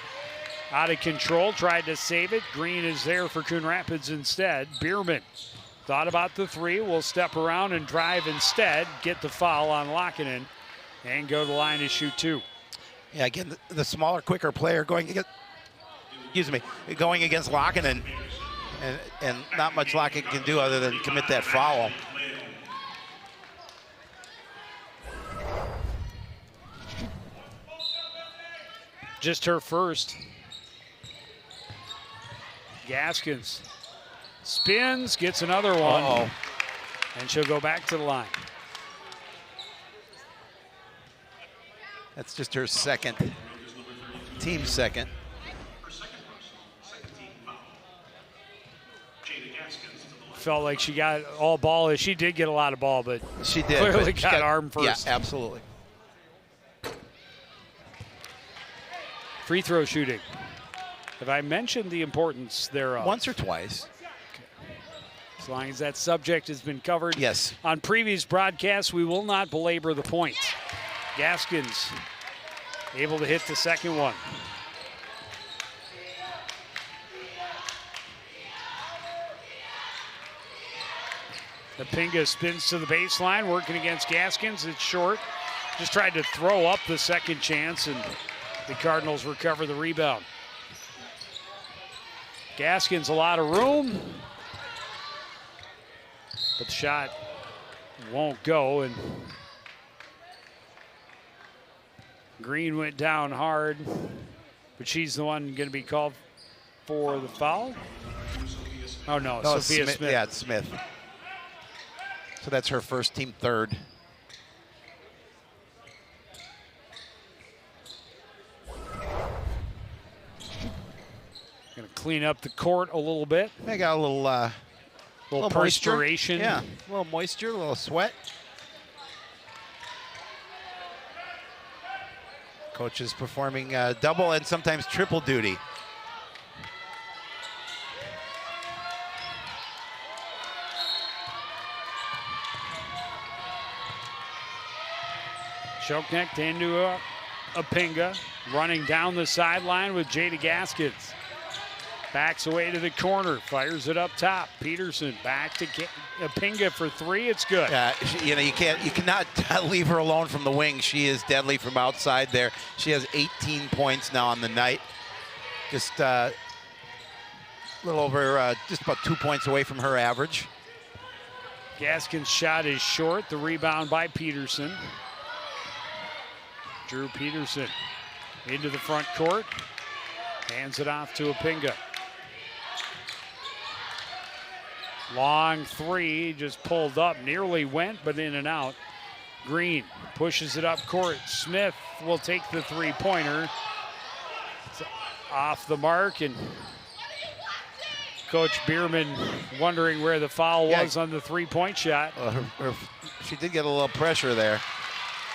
out of control, tried to save it. Green is there for Coon Rapids instead. Bierman thought about the 3, will step around and drive instead, get the foul on Lokinen, and go to the line to shoot 2. Yeah, again, the smaller, quicker player going against, going against Lokinen. And not much Lockett can do other than commit that foul. Just her first. Gaskins spins, gets another one. And she'll go back to the line. That's just her second, team second. Felt like she got all ball. She did get a lot of ball, but she did clearly got arm first. Yeah, absolutely. Free throw shooting. Have I mentioned the importance thereof? Once or twice. Okay. As long as that subject has been covered yes. on previous broadcasts, we will not belabor the points. Gaskins able to hit the second one. Apinga spins to the baseline, working against Gaskins. It's short. Just tried to throw up the second chance, and the Cardinals recover the rebound. Gaskins, a lot of room, but the shot won't go, and Green went down hard, but she's the one going to be called for the foul. Oh, no, Sophia Smith. Yeah, it's Smith. So that's her first, team third. Going to clean up the court a little bit. They got a little perspiration. Moisture. Yeah, a little moisture, a little sweat. Coach is performing double and sometimes triple duty. Shoknek into Apinga, running down the sideline with Jada Gaskins. Backs away to the corner, fires it up top. Peterson back to Apinga for 3. It's good. Yeah, you cannot leave her alone from the wing. She is deadly from outside there. She has 18 points now on the night. Just a little over, just about 2 points away from her average. Gaskin's shot is short. The rebound by Peterson. Drew Peterson into the front court. Hands it off to Opinga. Long three, just pulled up, nearly went, but in and out. Green pushes it up court. Smith will take the three-pointer. It's off the mark, and Coach Bierman wondering where the foul was on the three-point shot. She did get a little pressure there.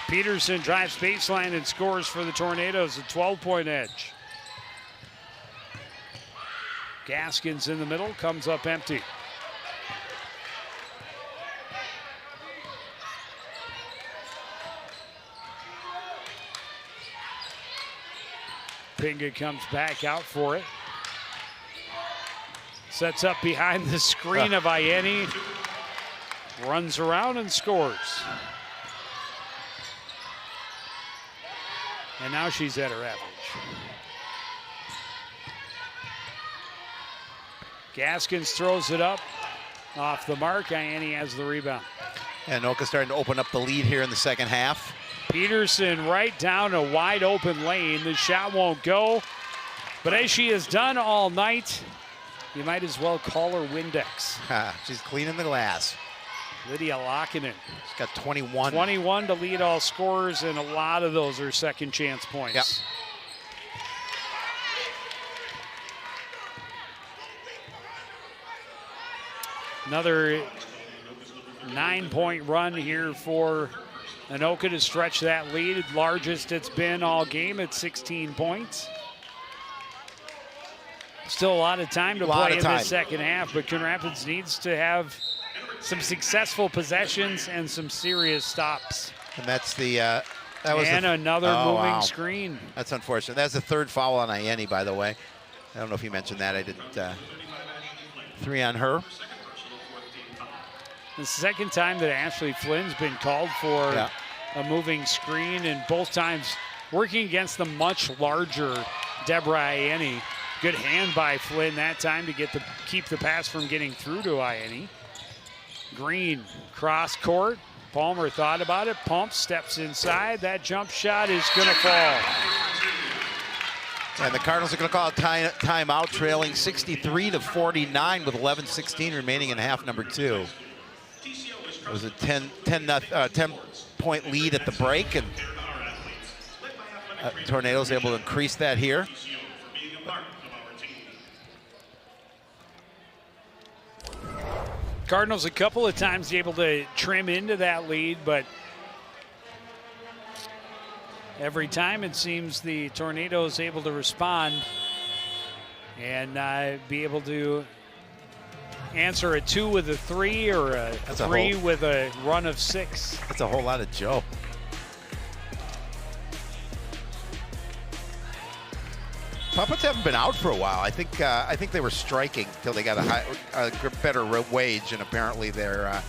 Peterson drives baseline and scores for the Tornadoes, a 12-point edge. Gaskins in the middle, comes up empty. Pinga comes back out for it. Sets up behind the screen of Ieni. Runs around and scores. And now she's at her average. Gaskins throws it up off the mark. Ieni has the rebound. And Anoka starting to open up the lead here in the second half. Peterson right down a wide open lane. The shot won't go. But as she has done all night, you might as well call her Windex. She's cleaning the glass. Lydia Laakkonen. She's got 21. 21 to lead all scorers, and a lot of those are second chance points. Yep. Another 9-point run here for Anoka to stretch that lead. Largest it's been all game at 16 points. Still a lot of time to play in the second half, but Coon Rapids needs to have some successful possessions and some serious stops. And that's the that was another moving screen. That's unfortunate. That's the third foul on Ieni, by the way. I don't know if you mentioned that. I didn't. 3 on her. The second time that Ashley Flynn's been called for a moving screen, and both times working against the much larger Deborah Ieni. Good hand by Flynn that time to keep the pass from getting through to Ieni. Green, cross court. Palmer thought about it, pumps, steps inside. That jump shot is gonna fall. And the Cardinals are gonna call a timeout, trailing 63-49 with 11:16 remaining in half number 2. It was a 10-point lead at the break, and Tornadoes able to increase that here. Cardinals a couple of times able to trim into that lead, but every time it seems the Tornadoes able to respond and be able to answer a 2 with a 3 or a 3 with a run of 6. That's a whole lot of Joe. Puppets haven't been out for a while. I think they were striking till they got a better wage, and apparently their,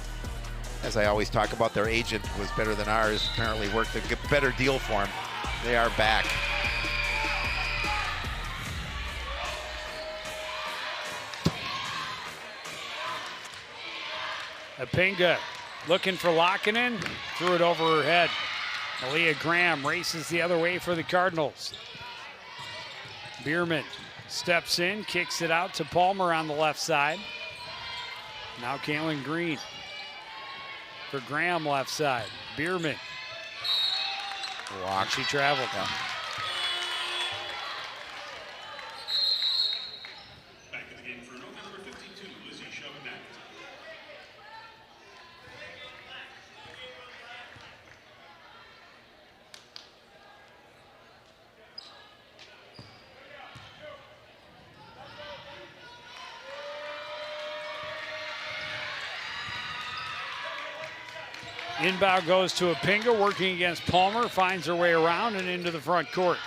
as I always talk about, their agent was better than ours. Apparently worked a better deal for them. They are back. Opinga looking for Laakkonen, threw it over her head. Aaliyah Graham races the other way for the Cardinals. Bierman steps in, kicks it out to Palmer on the left side. Now Kaylin Green for Graham left side. Bierman. She traveled. Back in the game for Anoka, number 52, Lizzie Chauvet. Inbound goes to Opinga, working against Palmer, finds her way around and into the front court.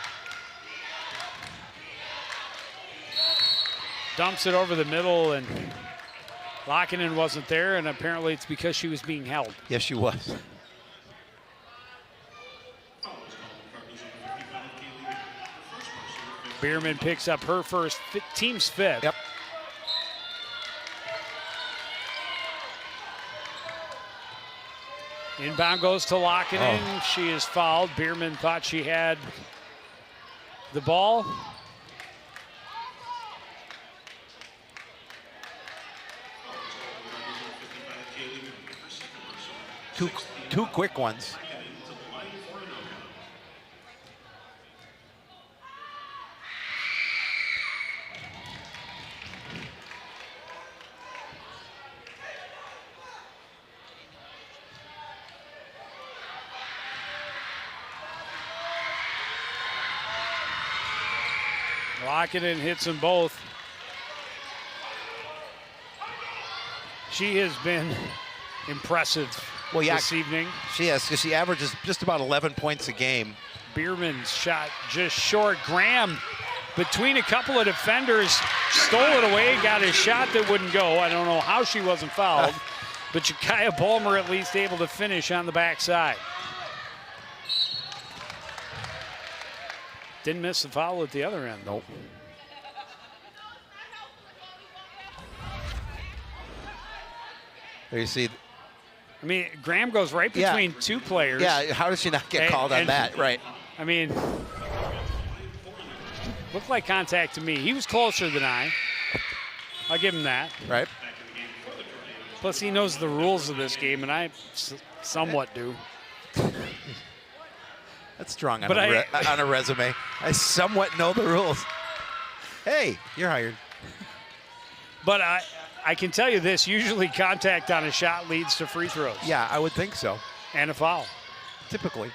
Dumps it over the middle, and Laakkonen wasn't there, and apparently it's because she was being held. Yes, she was. Bierman picks up her first, team's 5th. Yep. Inbound goes to Lockinen. She is fouled. Bierman thought she had the ball. Two quick ones. Lockinen hits them both. She has been impressive this evening. She has, because she averages just about 11 points a game. Bierman's shot just short. Graham, between a couple of defenders, stole it away, got a shot that wouldn't go. I don't know how she wasn't fouled, but Jakaya Bulmer at least able to finish on the backside. Didn't miss the foul at the other end. Nope. There you see. I mean, Graham goes right between two players. Yeah, how does she not get called on that? Right. I mean, looked like contact to me. He was closer than I. I'll give him that. Right. Plus, he knows the rules of this game, and I somewhat do. That's strong on a resume. I somewhat know the rules. Hey, you're hired. But I can tell you this, usually contact on a shot leads to free throws. Yeah, I would think so. And a foul. Typically.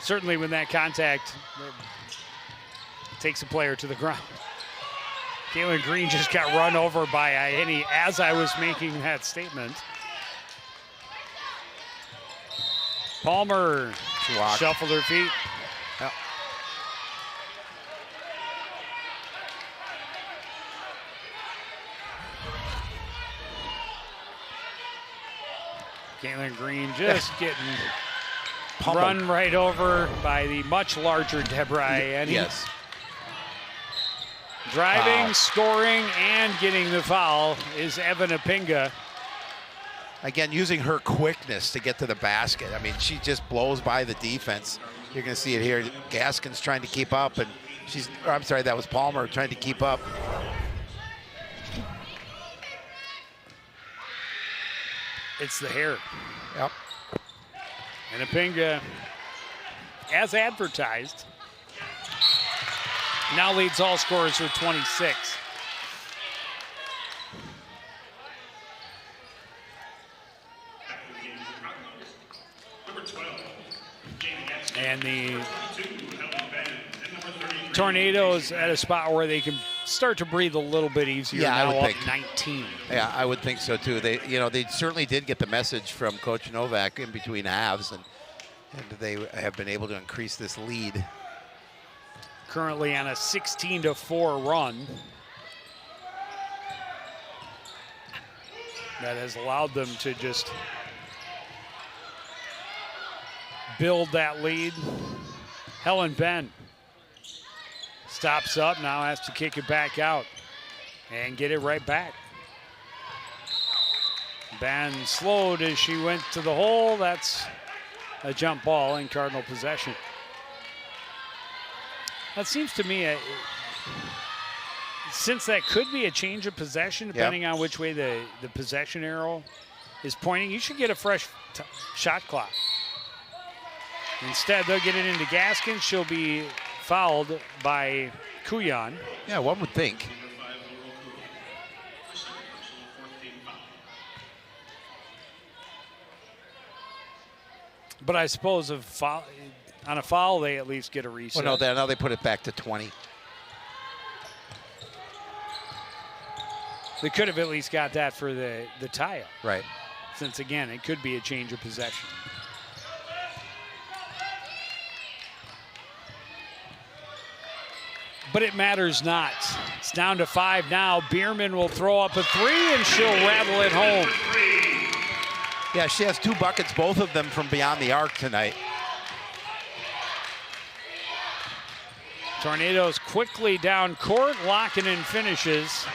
Certainly when that contact takes a player to the ground. Kaylin Green just got run over by Ianni as I was making that statement. Palmer shuffled her feet. Yep. Kaylin Green just getting run right over by the much larger Deborah Ianni. Yes. Driving, scoring, and getting the foul is Evan Apinga. Again, using her quickness to get to the basket. I mean, she just blows by the defense. You're going to see it here. Gaskin's trying to keep up, and I'm sorry, that was Palmer trying to keep up. It's the hair. Yep. And Apinga, as advertised, now leads all scorers with 26. And the Tornadoes at a spot where they can start to breathe a little bit easier. Yeah, now I would up think 19. Yeah, I would think so too. They certainly did get the message from Coach Novak in between halves, and they have been able to increase this lead. Currently on a 16-4 run that has allowed them to just build that lead. Helen Ben stops up, now has to kick it back out and get it right back. Ben slowed as she went to the hole. That's a jump ball in Cardinal possession. That seems to me, since that could be a change of possession, depending on which way the possession arrow is pointing, you should get a fresh shot clock. Instead, they'll get it into Gaskin. She'll be fouled by Kuyan. Yeah, one would think. But I suppose on a foul, they at least get a reset. Well, no, now they put it back to 20. They could have at least got that for the tie-up. Right. Since, again, it could be a change of possession. But it matters not. It's down to 5 now. Bierman will throw up a 3, and she'll rattle it home. Yeah, she has 2 buckets, both of them from beyond the arc tonight. Tornadoes quickly down court. Lockinen finishes.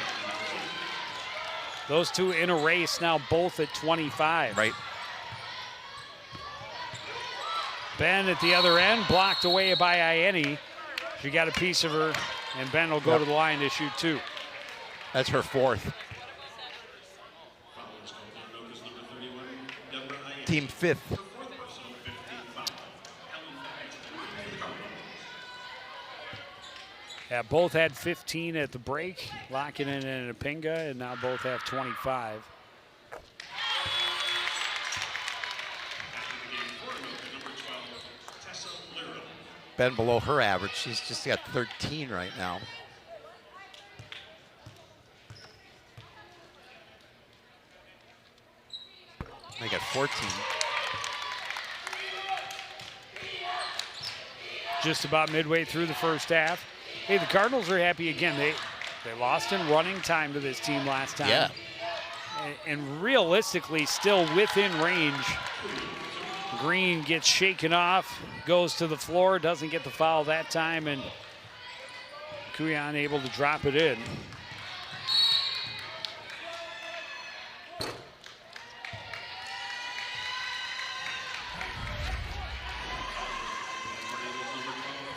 Those two in a race now, both at 25. Right. Ben at the other end, blocked away by Ianni. She got a piece of her, and Ben will go to the line to shoot 2. That's her 4th. Team 5th. Yeah, both had 15 at the break. Lokinen and Apinga, and now both have 25. Ben below her average. She's just got 13 right now. They got 14. Just about midway through the first half. Hey, the Cardinals are happy again. They lost in running time to this team last time. Yeah. And realistically, still within range. Green gets shaken off, goes to the floor, doesn't get the foul that time, and Kuyan able to drop it in.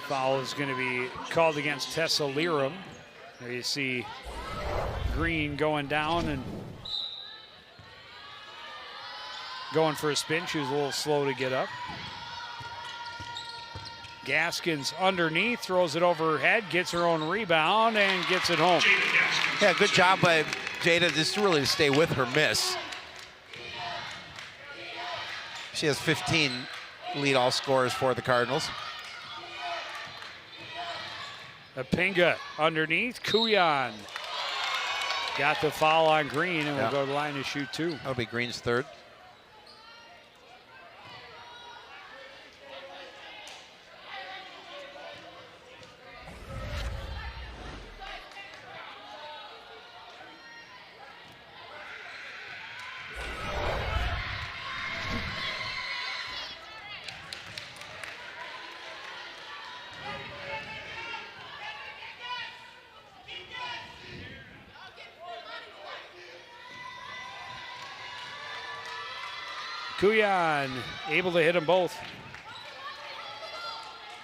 Foul is going to be called against Tessa Lirum. There you see Green going down and going for a spin. She was a little slow to get up. Gaskins underneath, throws it over her head, gets her own rebound, and gets it home. Yeah, good job by Jada just really to stay with her miss. She has 15 lead all scorers for the Cardinals. Apinga underneath, Kuyan got the foul on Green, and will go to the line to shoot 2. That'll be Green's 3rd. Kuyan able to hit them both.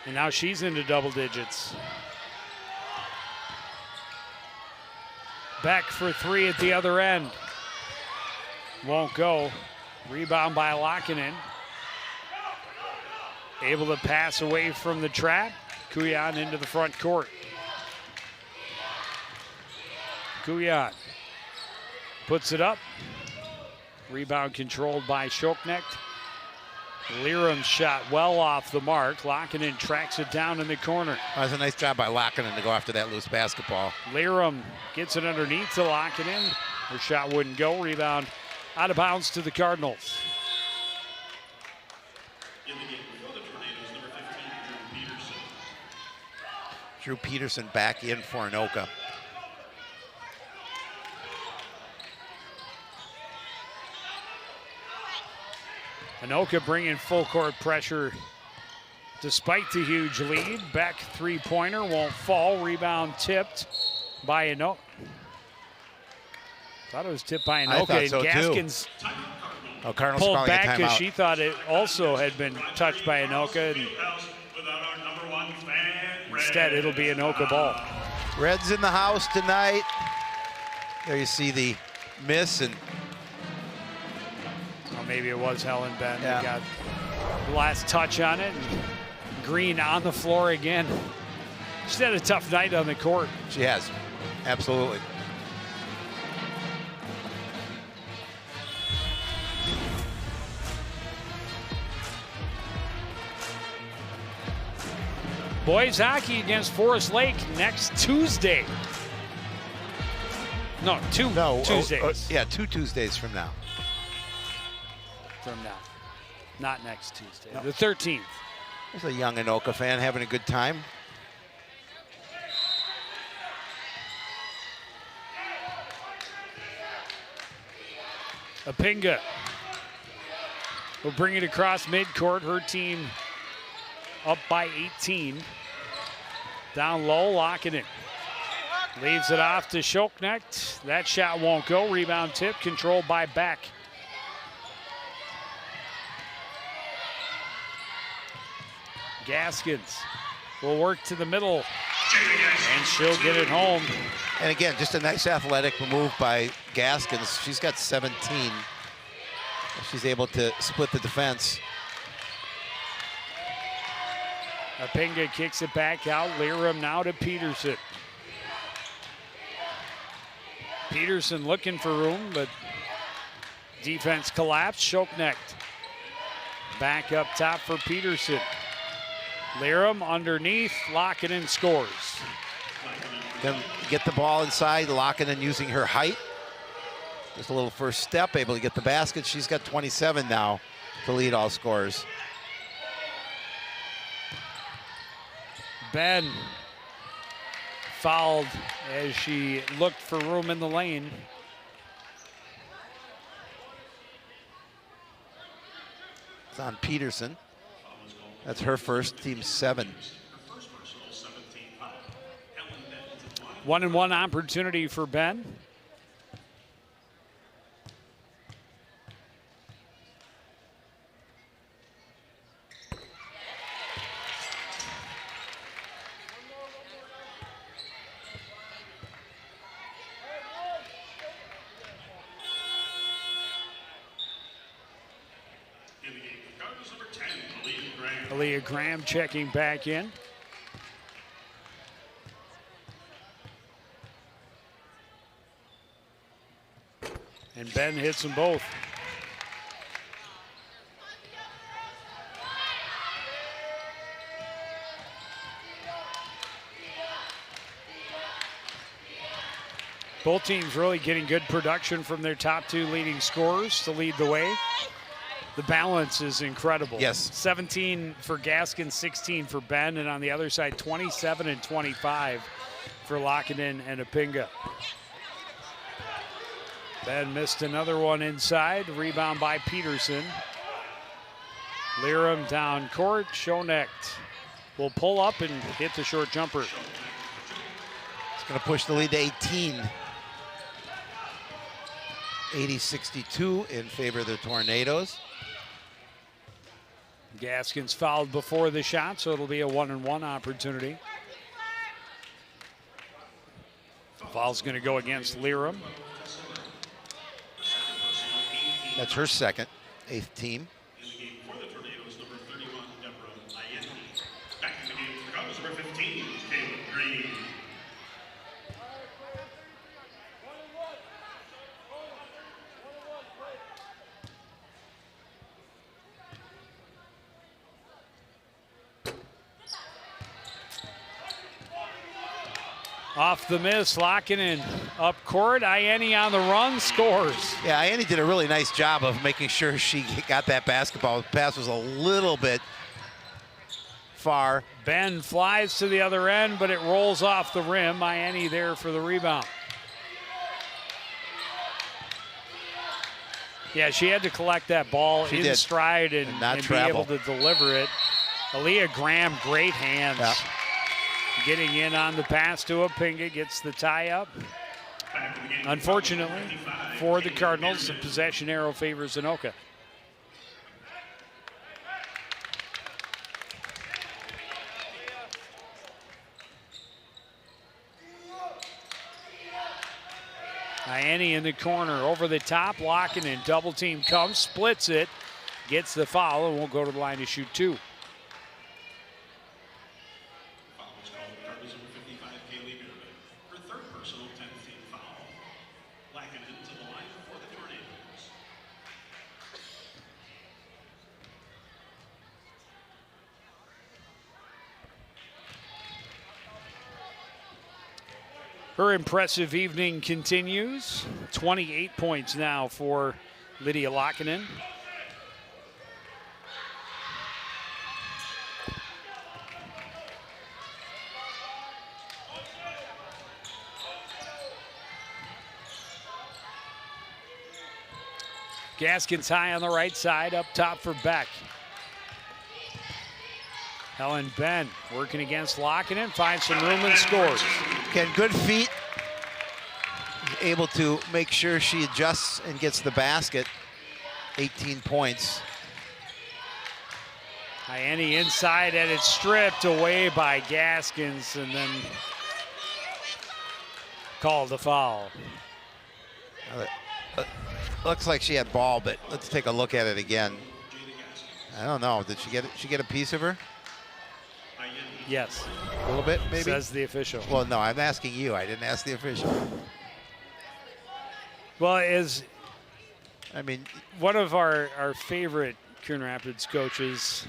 And now she's into double digits. Beck for 3 at the other end. Won't go. Rebound by Lokinen. Able to pass away from the trap. Kuyan into the front court. Kuyan puts it up. Rebound controlled by Schoknecht. Lirum's shot well off the mark. Lokinen tracks it down in the corner. That was a nice job by Lokinen to go after that loose basketball. Lirum gets it underneath to Lokinen. Her shot wouldn't go. Rebound out of bounds to the Cardinals. In the game before the Tornadoes, number 15, Drew Peterson. Drew Peterson back in for Anoka. Anoka bringing full court pressure despite the huge lead. Beck three-pointer won't fall. Rebound tipped by Anoka. Thought it was tipped by Anoka. I thought so, Gaskins Cardinals pulled back because because she thought it also had been touched by Anoka. And instead, it'll be Anoka ball. Reds in the house tonight. There you see the miss, and Maybe it was Helen Ben Yeah. that got the last touch on it. And Green on the floor again. She's had a tough night on the court. she has. Absolutely. Boys hockey against Forest Lake next Tuesday. No, two Tuesdays yeah, 2 Tuesdays from now. from now. Not next Tuesday. No. The 13th. There's a young Anoka fan having a good time. Apinga will bring it across midcourt. Her team up by 18. Down low, locking it. Leaves it off to Schoknecht. That shot won't go. Rebound tip controlled by Beck. Gaskins will work to the middle, and she'll get it home. And again, just a nice athletic move by Gaskins. She's got 17. She's able to split the defense. Apinga kicks it back out. Liram now to Peterson. Peterson looking for room, but defense collapsed. Schoknecht back up top for Peterson. Liram underneath, Lockinen scores. Then get the ball inside, Lockinen using her height. Just a little first step, able to get the basket. She's got 27 now to lead all scorers. Ben fouled as she looked for room in the lane. It's on Peterson. That's her first, team 7. 1-and-1 opportunity for Ben. Aaliyah Graham checking back in. And Ben hits them both. Both teams really getting good production from their top 2 leading scorers to lead the way. The balance is incredible. Yes. 17 for Gaskin, 16 for Ben, and on the other side, 27 and 25 for Lockinen and Apinga. Ben missed another one inside. Rebound by Peterson. Liram down court. Schoknecht will pull up and hit the short jumper. It's going to push the lead to 18. 80-62 in favor of the Tornadoes. Gaskins fouled before the shot, so it'll be a 1-and-1 opportunity. Foul's going to go against Liram. That's her second, 8th team. In the game for the Tornadoes, number 31, Deborah Ayeni. Back in the game for the Cubs, number 15, Caleb Green. Off the miss, Lockinen up court. Ayeni on the run, scores. Yeah, Ayeni did a really nice job of making sure she got that basketball. The pass was a little bit far. Ben flies to the other end, but it rolls off the rim. Ayeni there for the rebound. Yeah, she had to collect that ball She in did. stride and not be travel. able to deliver it. Aaliyah Graham, great hands. Yeah. Getting in on the pass to Apinga, gets the tie up. Unfortunately for the Cardinals, the possession arrow favors Anoka. Ayeni in the corner, over the top, Lockinen, double team comes, splits it, gets the foul, and will go to the line to shoot 2. Her impressive evening continues. 28 points now for Lydia Lockinen. Gaskins high on the right side, up top for Beck. Helen Ben working against Lockinen, finds some room and scores. Again, good feet able to make sure she adjusts and gets the basket. 18 points. Ianni inside, and it's stripped away by Gaskins, and then called the foul. Looks like she had ball, but let's take a look at it again. I don't know. Did she get it? She get a piece of her? Yes. A little bit, maybe? Says the official. Well, no, I'm asking you. I didn't ask the official. Well, I mean, one of our favorite Coon Rapids coaches,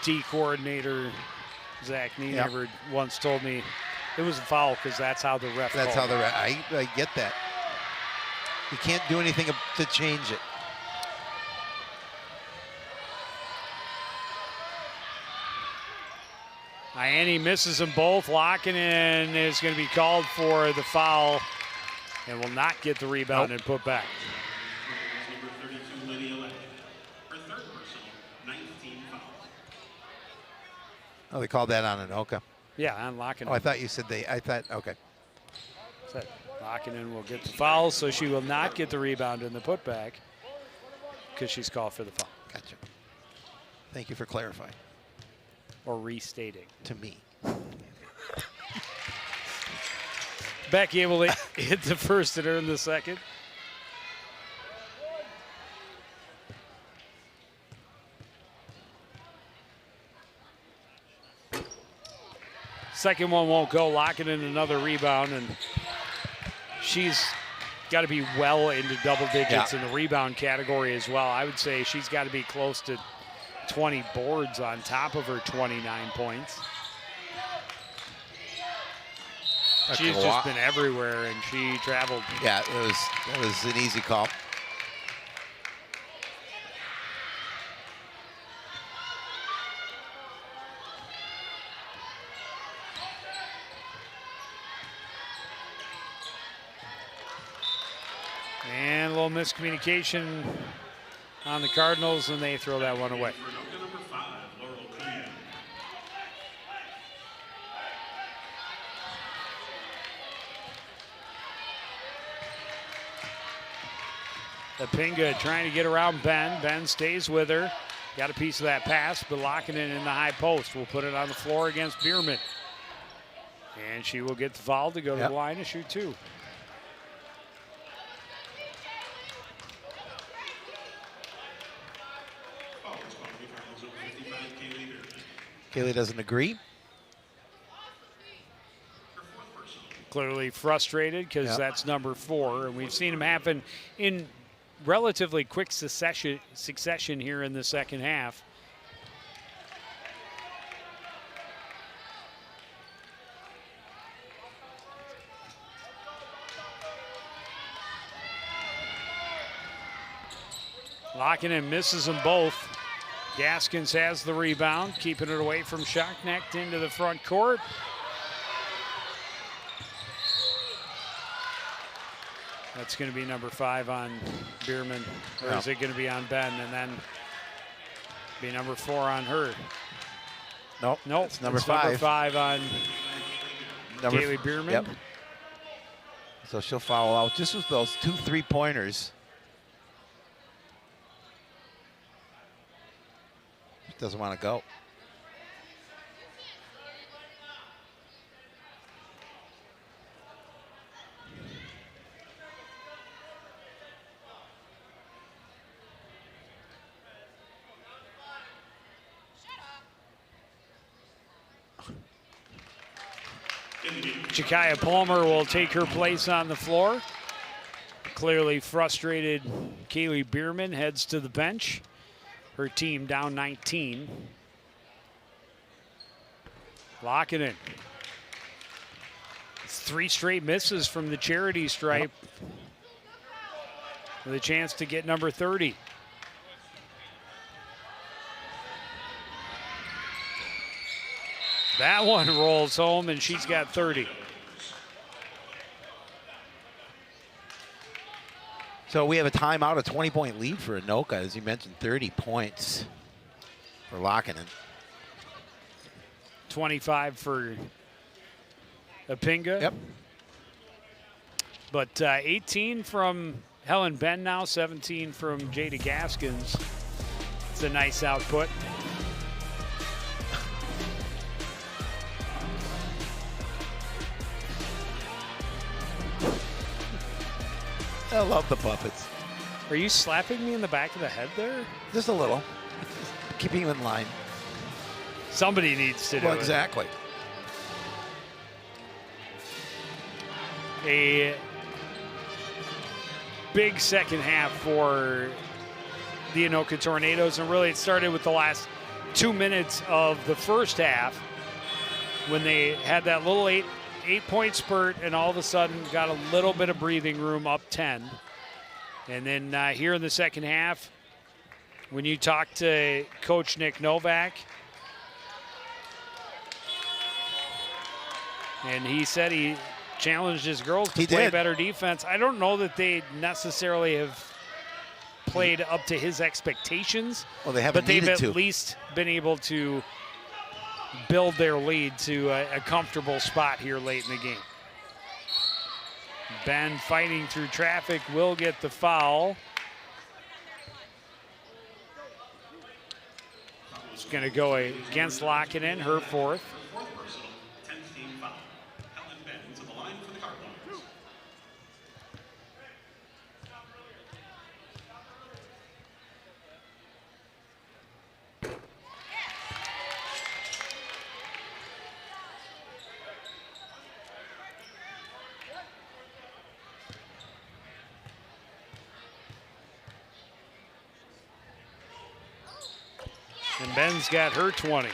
D coordinator Zach Nienaver, once told me it was a foul because that's how the ref that's called how the it. I get that. You can't do anything to change it. Ianni misses them both. Lockinen is going to be called for the foul and will not get the rebound and put back. Number 32, Lydia Lay. Her third personal, 19 fouls. Oh, they called that on Anoka. Yeah, on Lockinen. Oh, I thought you said okay. Said Lockinen will get the foul, so she will not get the rebound and the putback because she's called for the foul. Gotcha. Thank you for clarifying. Or restating. To me. Becky able to hit the first and earn the second. Second one won't go. Locking in another rebound, and she's got to be well into double digits in the rebound category as well. I would say she's got to be close to 20 boards on top of her 29 points. She's just been everywhere, and she traveled. Yeah, that was an easy call. And a little miscommunication on the Cardinals, and they throw that one away. Number 5, Laurel Coon. Apinga trying to get around Ben. Ben stays with her. Got a piece of that pass, but locking it in the high post. We'll put it on the floor against Bierman. And she will get the foul to go to the line to shoot two. Kaylee doesn't agree. Clearly frustrated because that's number 4. And we've seen him happen in relatively quick succession here in the second half. Locking and misses them both. Gaskins has the rebound, keeping it away from Schocknecht into the front court. That's going to be number 5 on Bierman, or is it going to be on Ben, and then be number 4 on her? Nope. It's number 5. Number 5 on Kaylee Bierman. Yep. So she'll foul out just with those 2 3-pointers. Doesn't want to go. Jakaya Palmer will take her place on the floor. Clearly frustrated Kaylee Bierman heads to the bench. Her team down 19. Locking it. It's 3 straight misses from the charity stripe. With a chance to get number 30. That one rolls home, and she's got 30. So we have a timeout, a 20-point lead for Anoka, as you mentioned, 30 points for Lockinen. 25 for Apinga. Yep. But 18 from Helen Ben now, 17 from Jada Gaskins. It's a nice output. I love the puppets. Are you slapping me in the back of the head there? Just a little. Keeping you in line. Somebody needs to do Well, it. exactly. A big second half for the Anoka Tornadoes, and really it started with the last 2 minutes of the first half when they had that little eight-point spurt, and all of a sudden got a little bit of breathing room, up 10. And then here in the second half, when you talk to Coach Nick Novak, and he said he challenged his girls to play better defense. I don't know that they necessarily have played up to his expectations. Well, they haven't but they've needed at to. least been able to build their lead to a comfortable spot here late in the game. Ben fighting through traffic will get the foul. It's going to go against Lockinen, her fourth. And Ben's got her 20.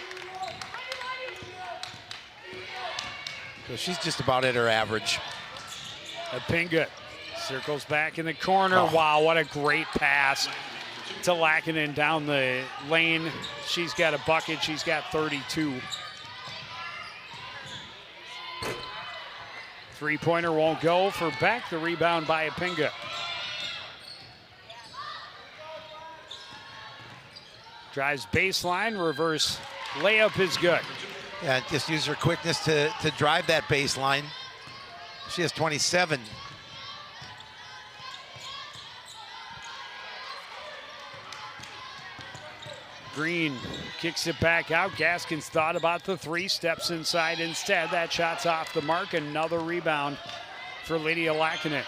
So she's just about at her average. Apinga circles back in the corner. Oh. Wow, what a great pass to Lackinen down the lane. She's got a bucket. She's got 32. Three-pointer won't go for Beck. The rebound by Apinga. Drives baseline, reverse layup is good. Yeah, just use her quickness to drive that baseline. She has 27. Green kicks it back out. Gaskins thought about the three, steps inside instead. That shot's off the mark. Another rebound for Lydia Lackinen.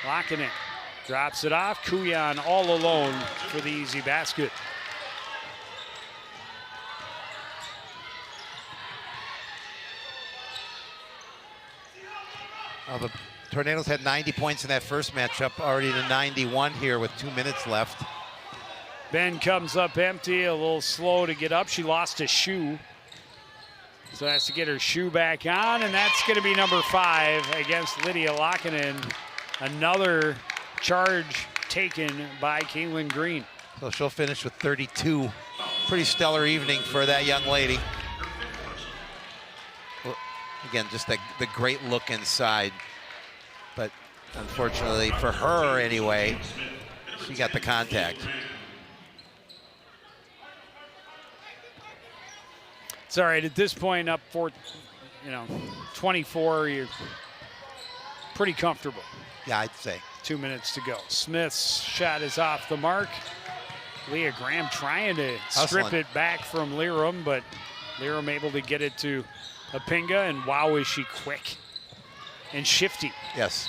Lackinen drops it off. Kuyan all alone for the easy basket. Well, the Tornadoes had 90 points in that first matchup, already to 91 here with 2 minutes left. Ben comes up empty, a little slow to get up. She lost a shoe, so has to get her shoe back on, and that's going to be number 5 against Lydia Lackinen. Another charge taken by Caitlin Green. So she'll finish with 32. Pretty stellar evening for that young lady. Well, again, just the great look inside. But unfortunately for her anyway, she got the contact. It's all right, at this point up for, 24, you're pretty comfortable. Yeah, I'd say. 2 minutes to go. Smith's shot is off the mark. Leah Graham trying to strip it back from Lirum, but Lirum able to get it to Apinga, and wow, is she quick and shifty. Yes.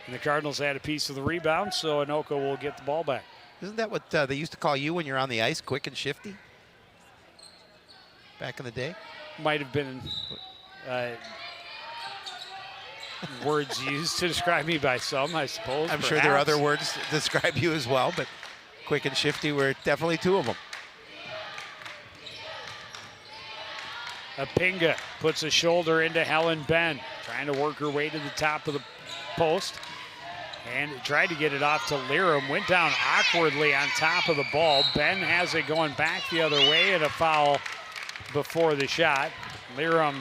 And the Cardinals had a piece of the rebound, so Anoka will get the ball back. Isn't that what they used to call you when you're on the ice, quick and shifty? Back in the day? Might have been words used to describe me by some, I suppose. I'm sure there are other words to describe you as well, but quick and shifty were definitely two of them. Apinga puts a shoulder into Helen Ben, trying to work her way to the top of the post. And tried to get it off to Lirum. Went down awkwardly on top of the ball. Ben has it going back the other way, and a foul before the shot. Lirum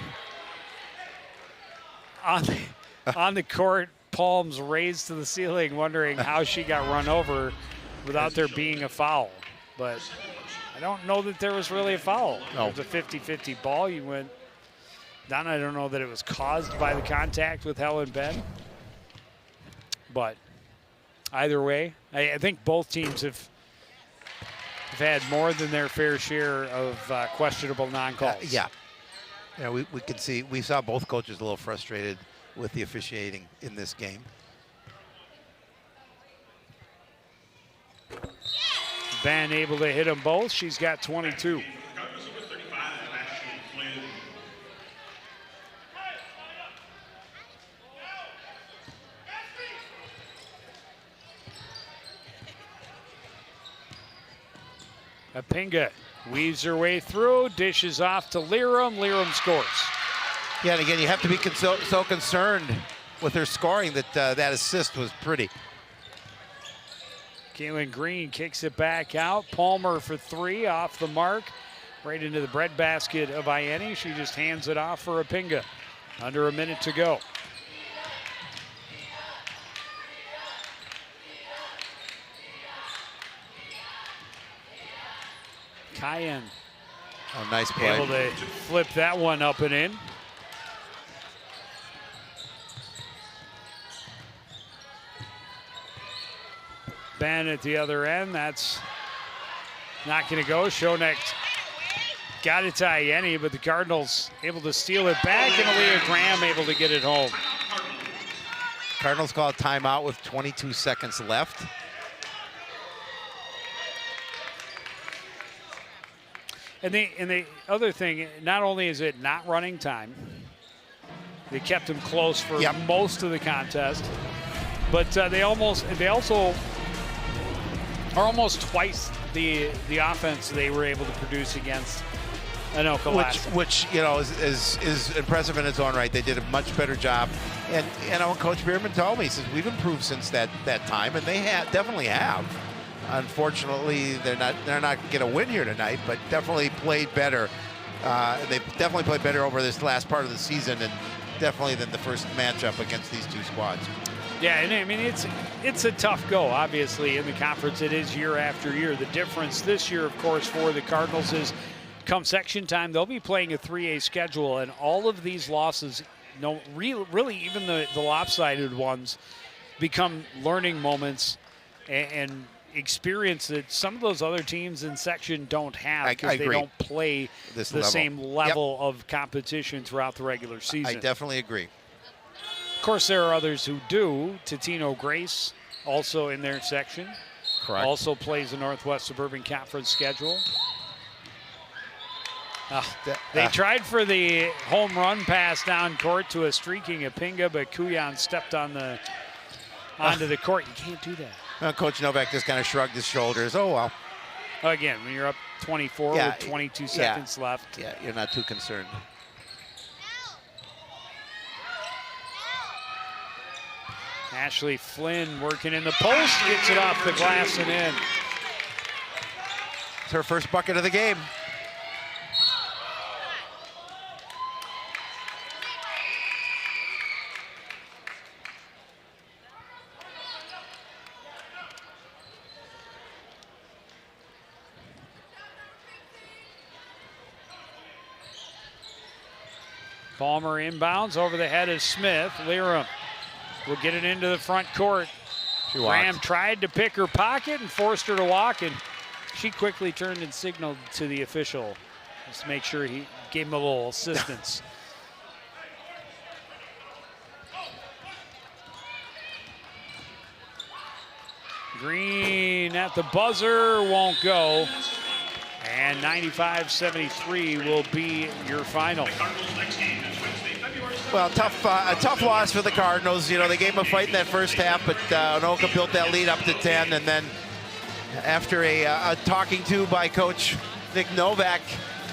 on the court, palms raised to the ceiling, wondering how she got run over without there being a foul. But I don't know that there was really a foul. No. It was a 50-50 ball. You went Don, I don't know that it was caused by the contact with Helen Ben. But either way, I think both teams have had more than their fair share of questionable non-calls. Yeah. We could see, we saw both coaches a little frustrated with the officiating in this game. Ben able to hit them both. She's got 22. Apinga weaves her way through, dishes off to Liram. Liram scores. Yeah, and again, you have to be so concerned with her scoring that that assist was pretty. Kaylin Green kicks it back out. Palmer for three, off the mark, right into the breadbasket of Ianni. She just hands it off for Apinga. Under a minute to go. Cayenne. Oh, nice play. Able to flip that one up and in. Ben at the other end. That's not going to go. Schoeneck got it to Ianni, but the Cardinals able to steal it back, and Aaliyah Graham able to get it home. Cardinals call a timeout with 22 seconds left. And the other thing, not only is it not running time, they kept them close for most of the contest, but they also are almost twice the offense they were able to produce against Anoka last time. Which is impressive in its own right. They did a much better job, and Coach Bierman told me, he says we've improved since that time, and they definitely have. Unfortunately, they're not going to win here tonight, but definitely played better. They've definitely played better over this last part of the season, and definitely than the first matchup against these two squads. Yeah, and I mean it's a tough go. Obviously, in the conference, it is year after year. The difference this year, of course, for the Cardinals is come section time, they'll be playing a 3A schedule, and all of these losses, really even the lopsided ones, become learning moments and experience that some of those other teams in section don't have because they don't play the same level of competition throughout the regular season. I definitely agree. Of course, there are others who do. Totino Grace also in their section. Correct. Also plays the Northwest Suburban Conference schedule. They tried for the home run pass down court to a streaking Apinga, but Kuyan stepped onto the court. You can't do that. Coach Novak just kind of shrugged his shoulders. Oh, well. Again, when you're up 24 with 22 seconds left. Yeah, you're not too concerned. Ashley Flynn working in the post, gets it off the glass and in. It's her first bucket of the game. Palmer inbounds over the head of Smith. Liram will get it into the front court. Graham tried to pick her pocket and forced her to walk, and she quickly turned and signaled to the official just to make sure he gave him a little assistance. Green at the buzzer, won't go. And 95-73 will be your final. Well, a tough loss for the Cardinals. They gave them a fight in that first half, but Anoka built that lead up to 10, and then after a talking to by Coach Nick Novak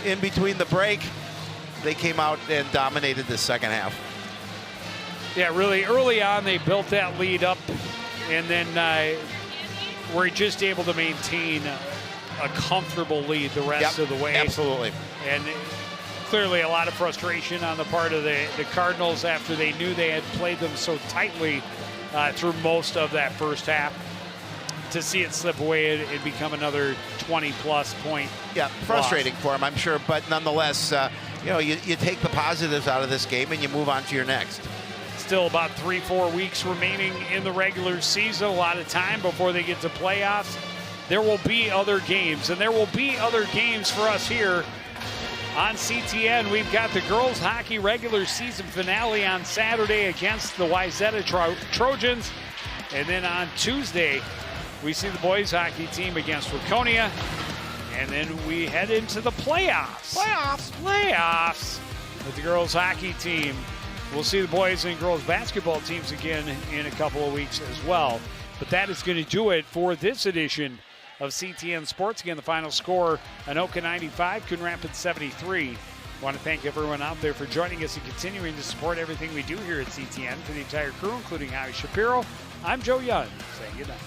in between the break, they came out and dominated the second half. Yeah, really early on they built that lead up, and then were just able to maintain a comfortable lead the rest of the way. Absolutely. And clearly a lot of frustration on the part of the Cardinals after they knew they had played them so tightly through most of that first half. To see it slip away and become another 20-plus point frustrating loss for them, I'm sure. But nonetheless, you take the positives out of this game and you move on to your next. Still about 3-4 weeks remaining in the regular season. A lot of time before they get to playoffs. There will be other games, and there will be other games for us here on CTN. We've got the girls hockey regular season finale on Saturday against the Wayzata Trojans. And then on Tuesday, we see the boys hockey team against Waconia. And then we head into the playoffs. Playoffs with the girls hockey team. We'll see the boys and girls basketball teams again in a couple of weeks as well. But that is going to do it for this edition of CTN Sports. Again, the final score, Anoka 95, Coon Rapids 73. I want to thank everyone out there for joining us and continuing to support everything we do here at CTN. For the entire crew, including Howie Shapiro, I'm Joe Young, saying good night.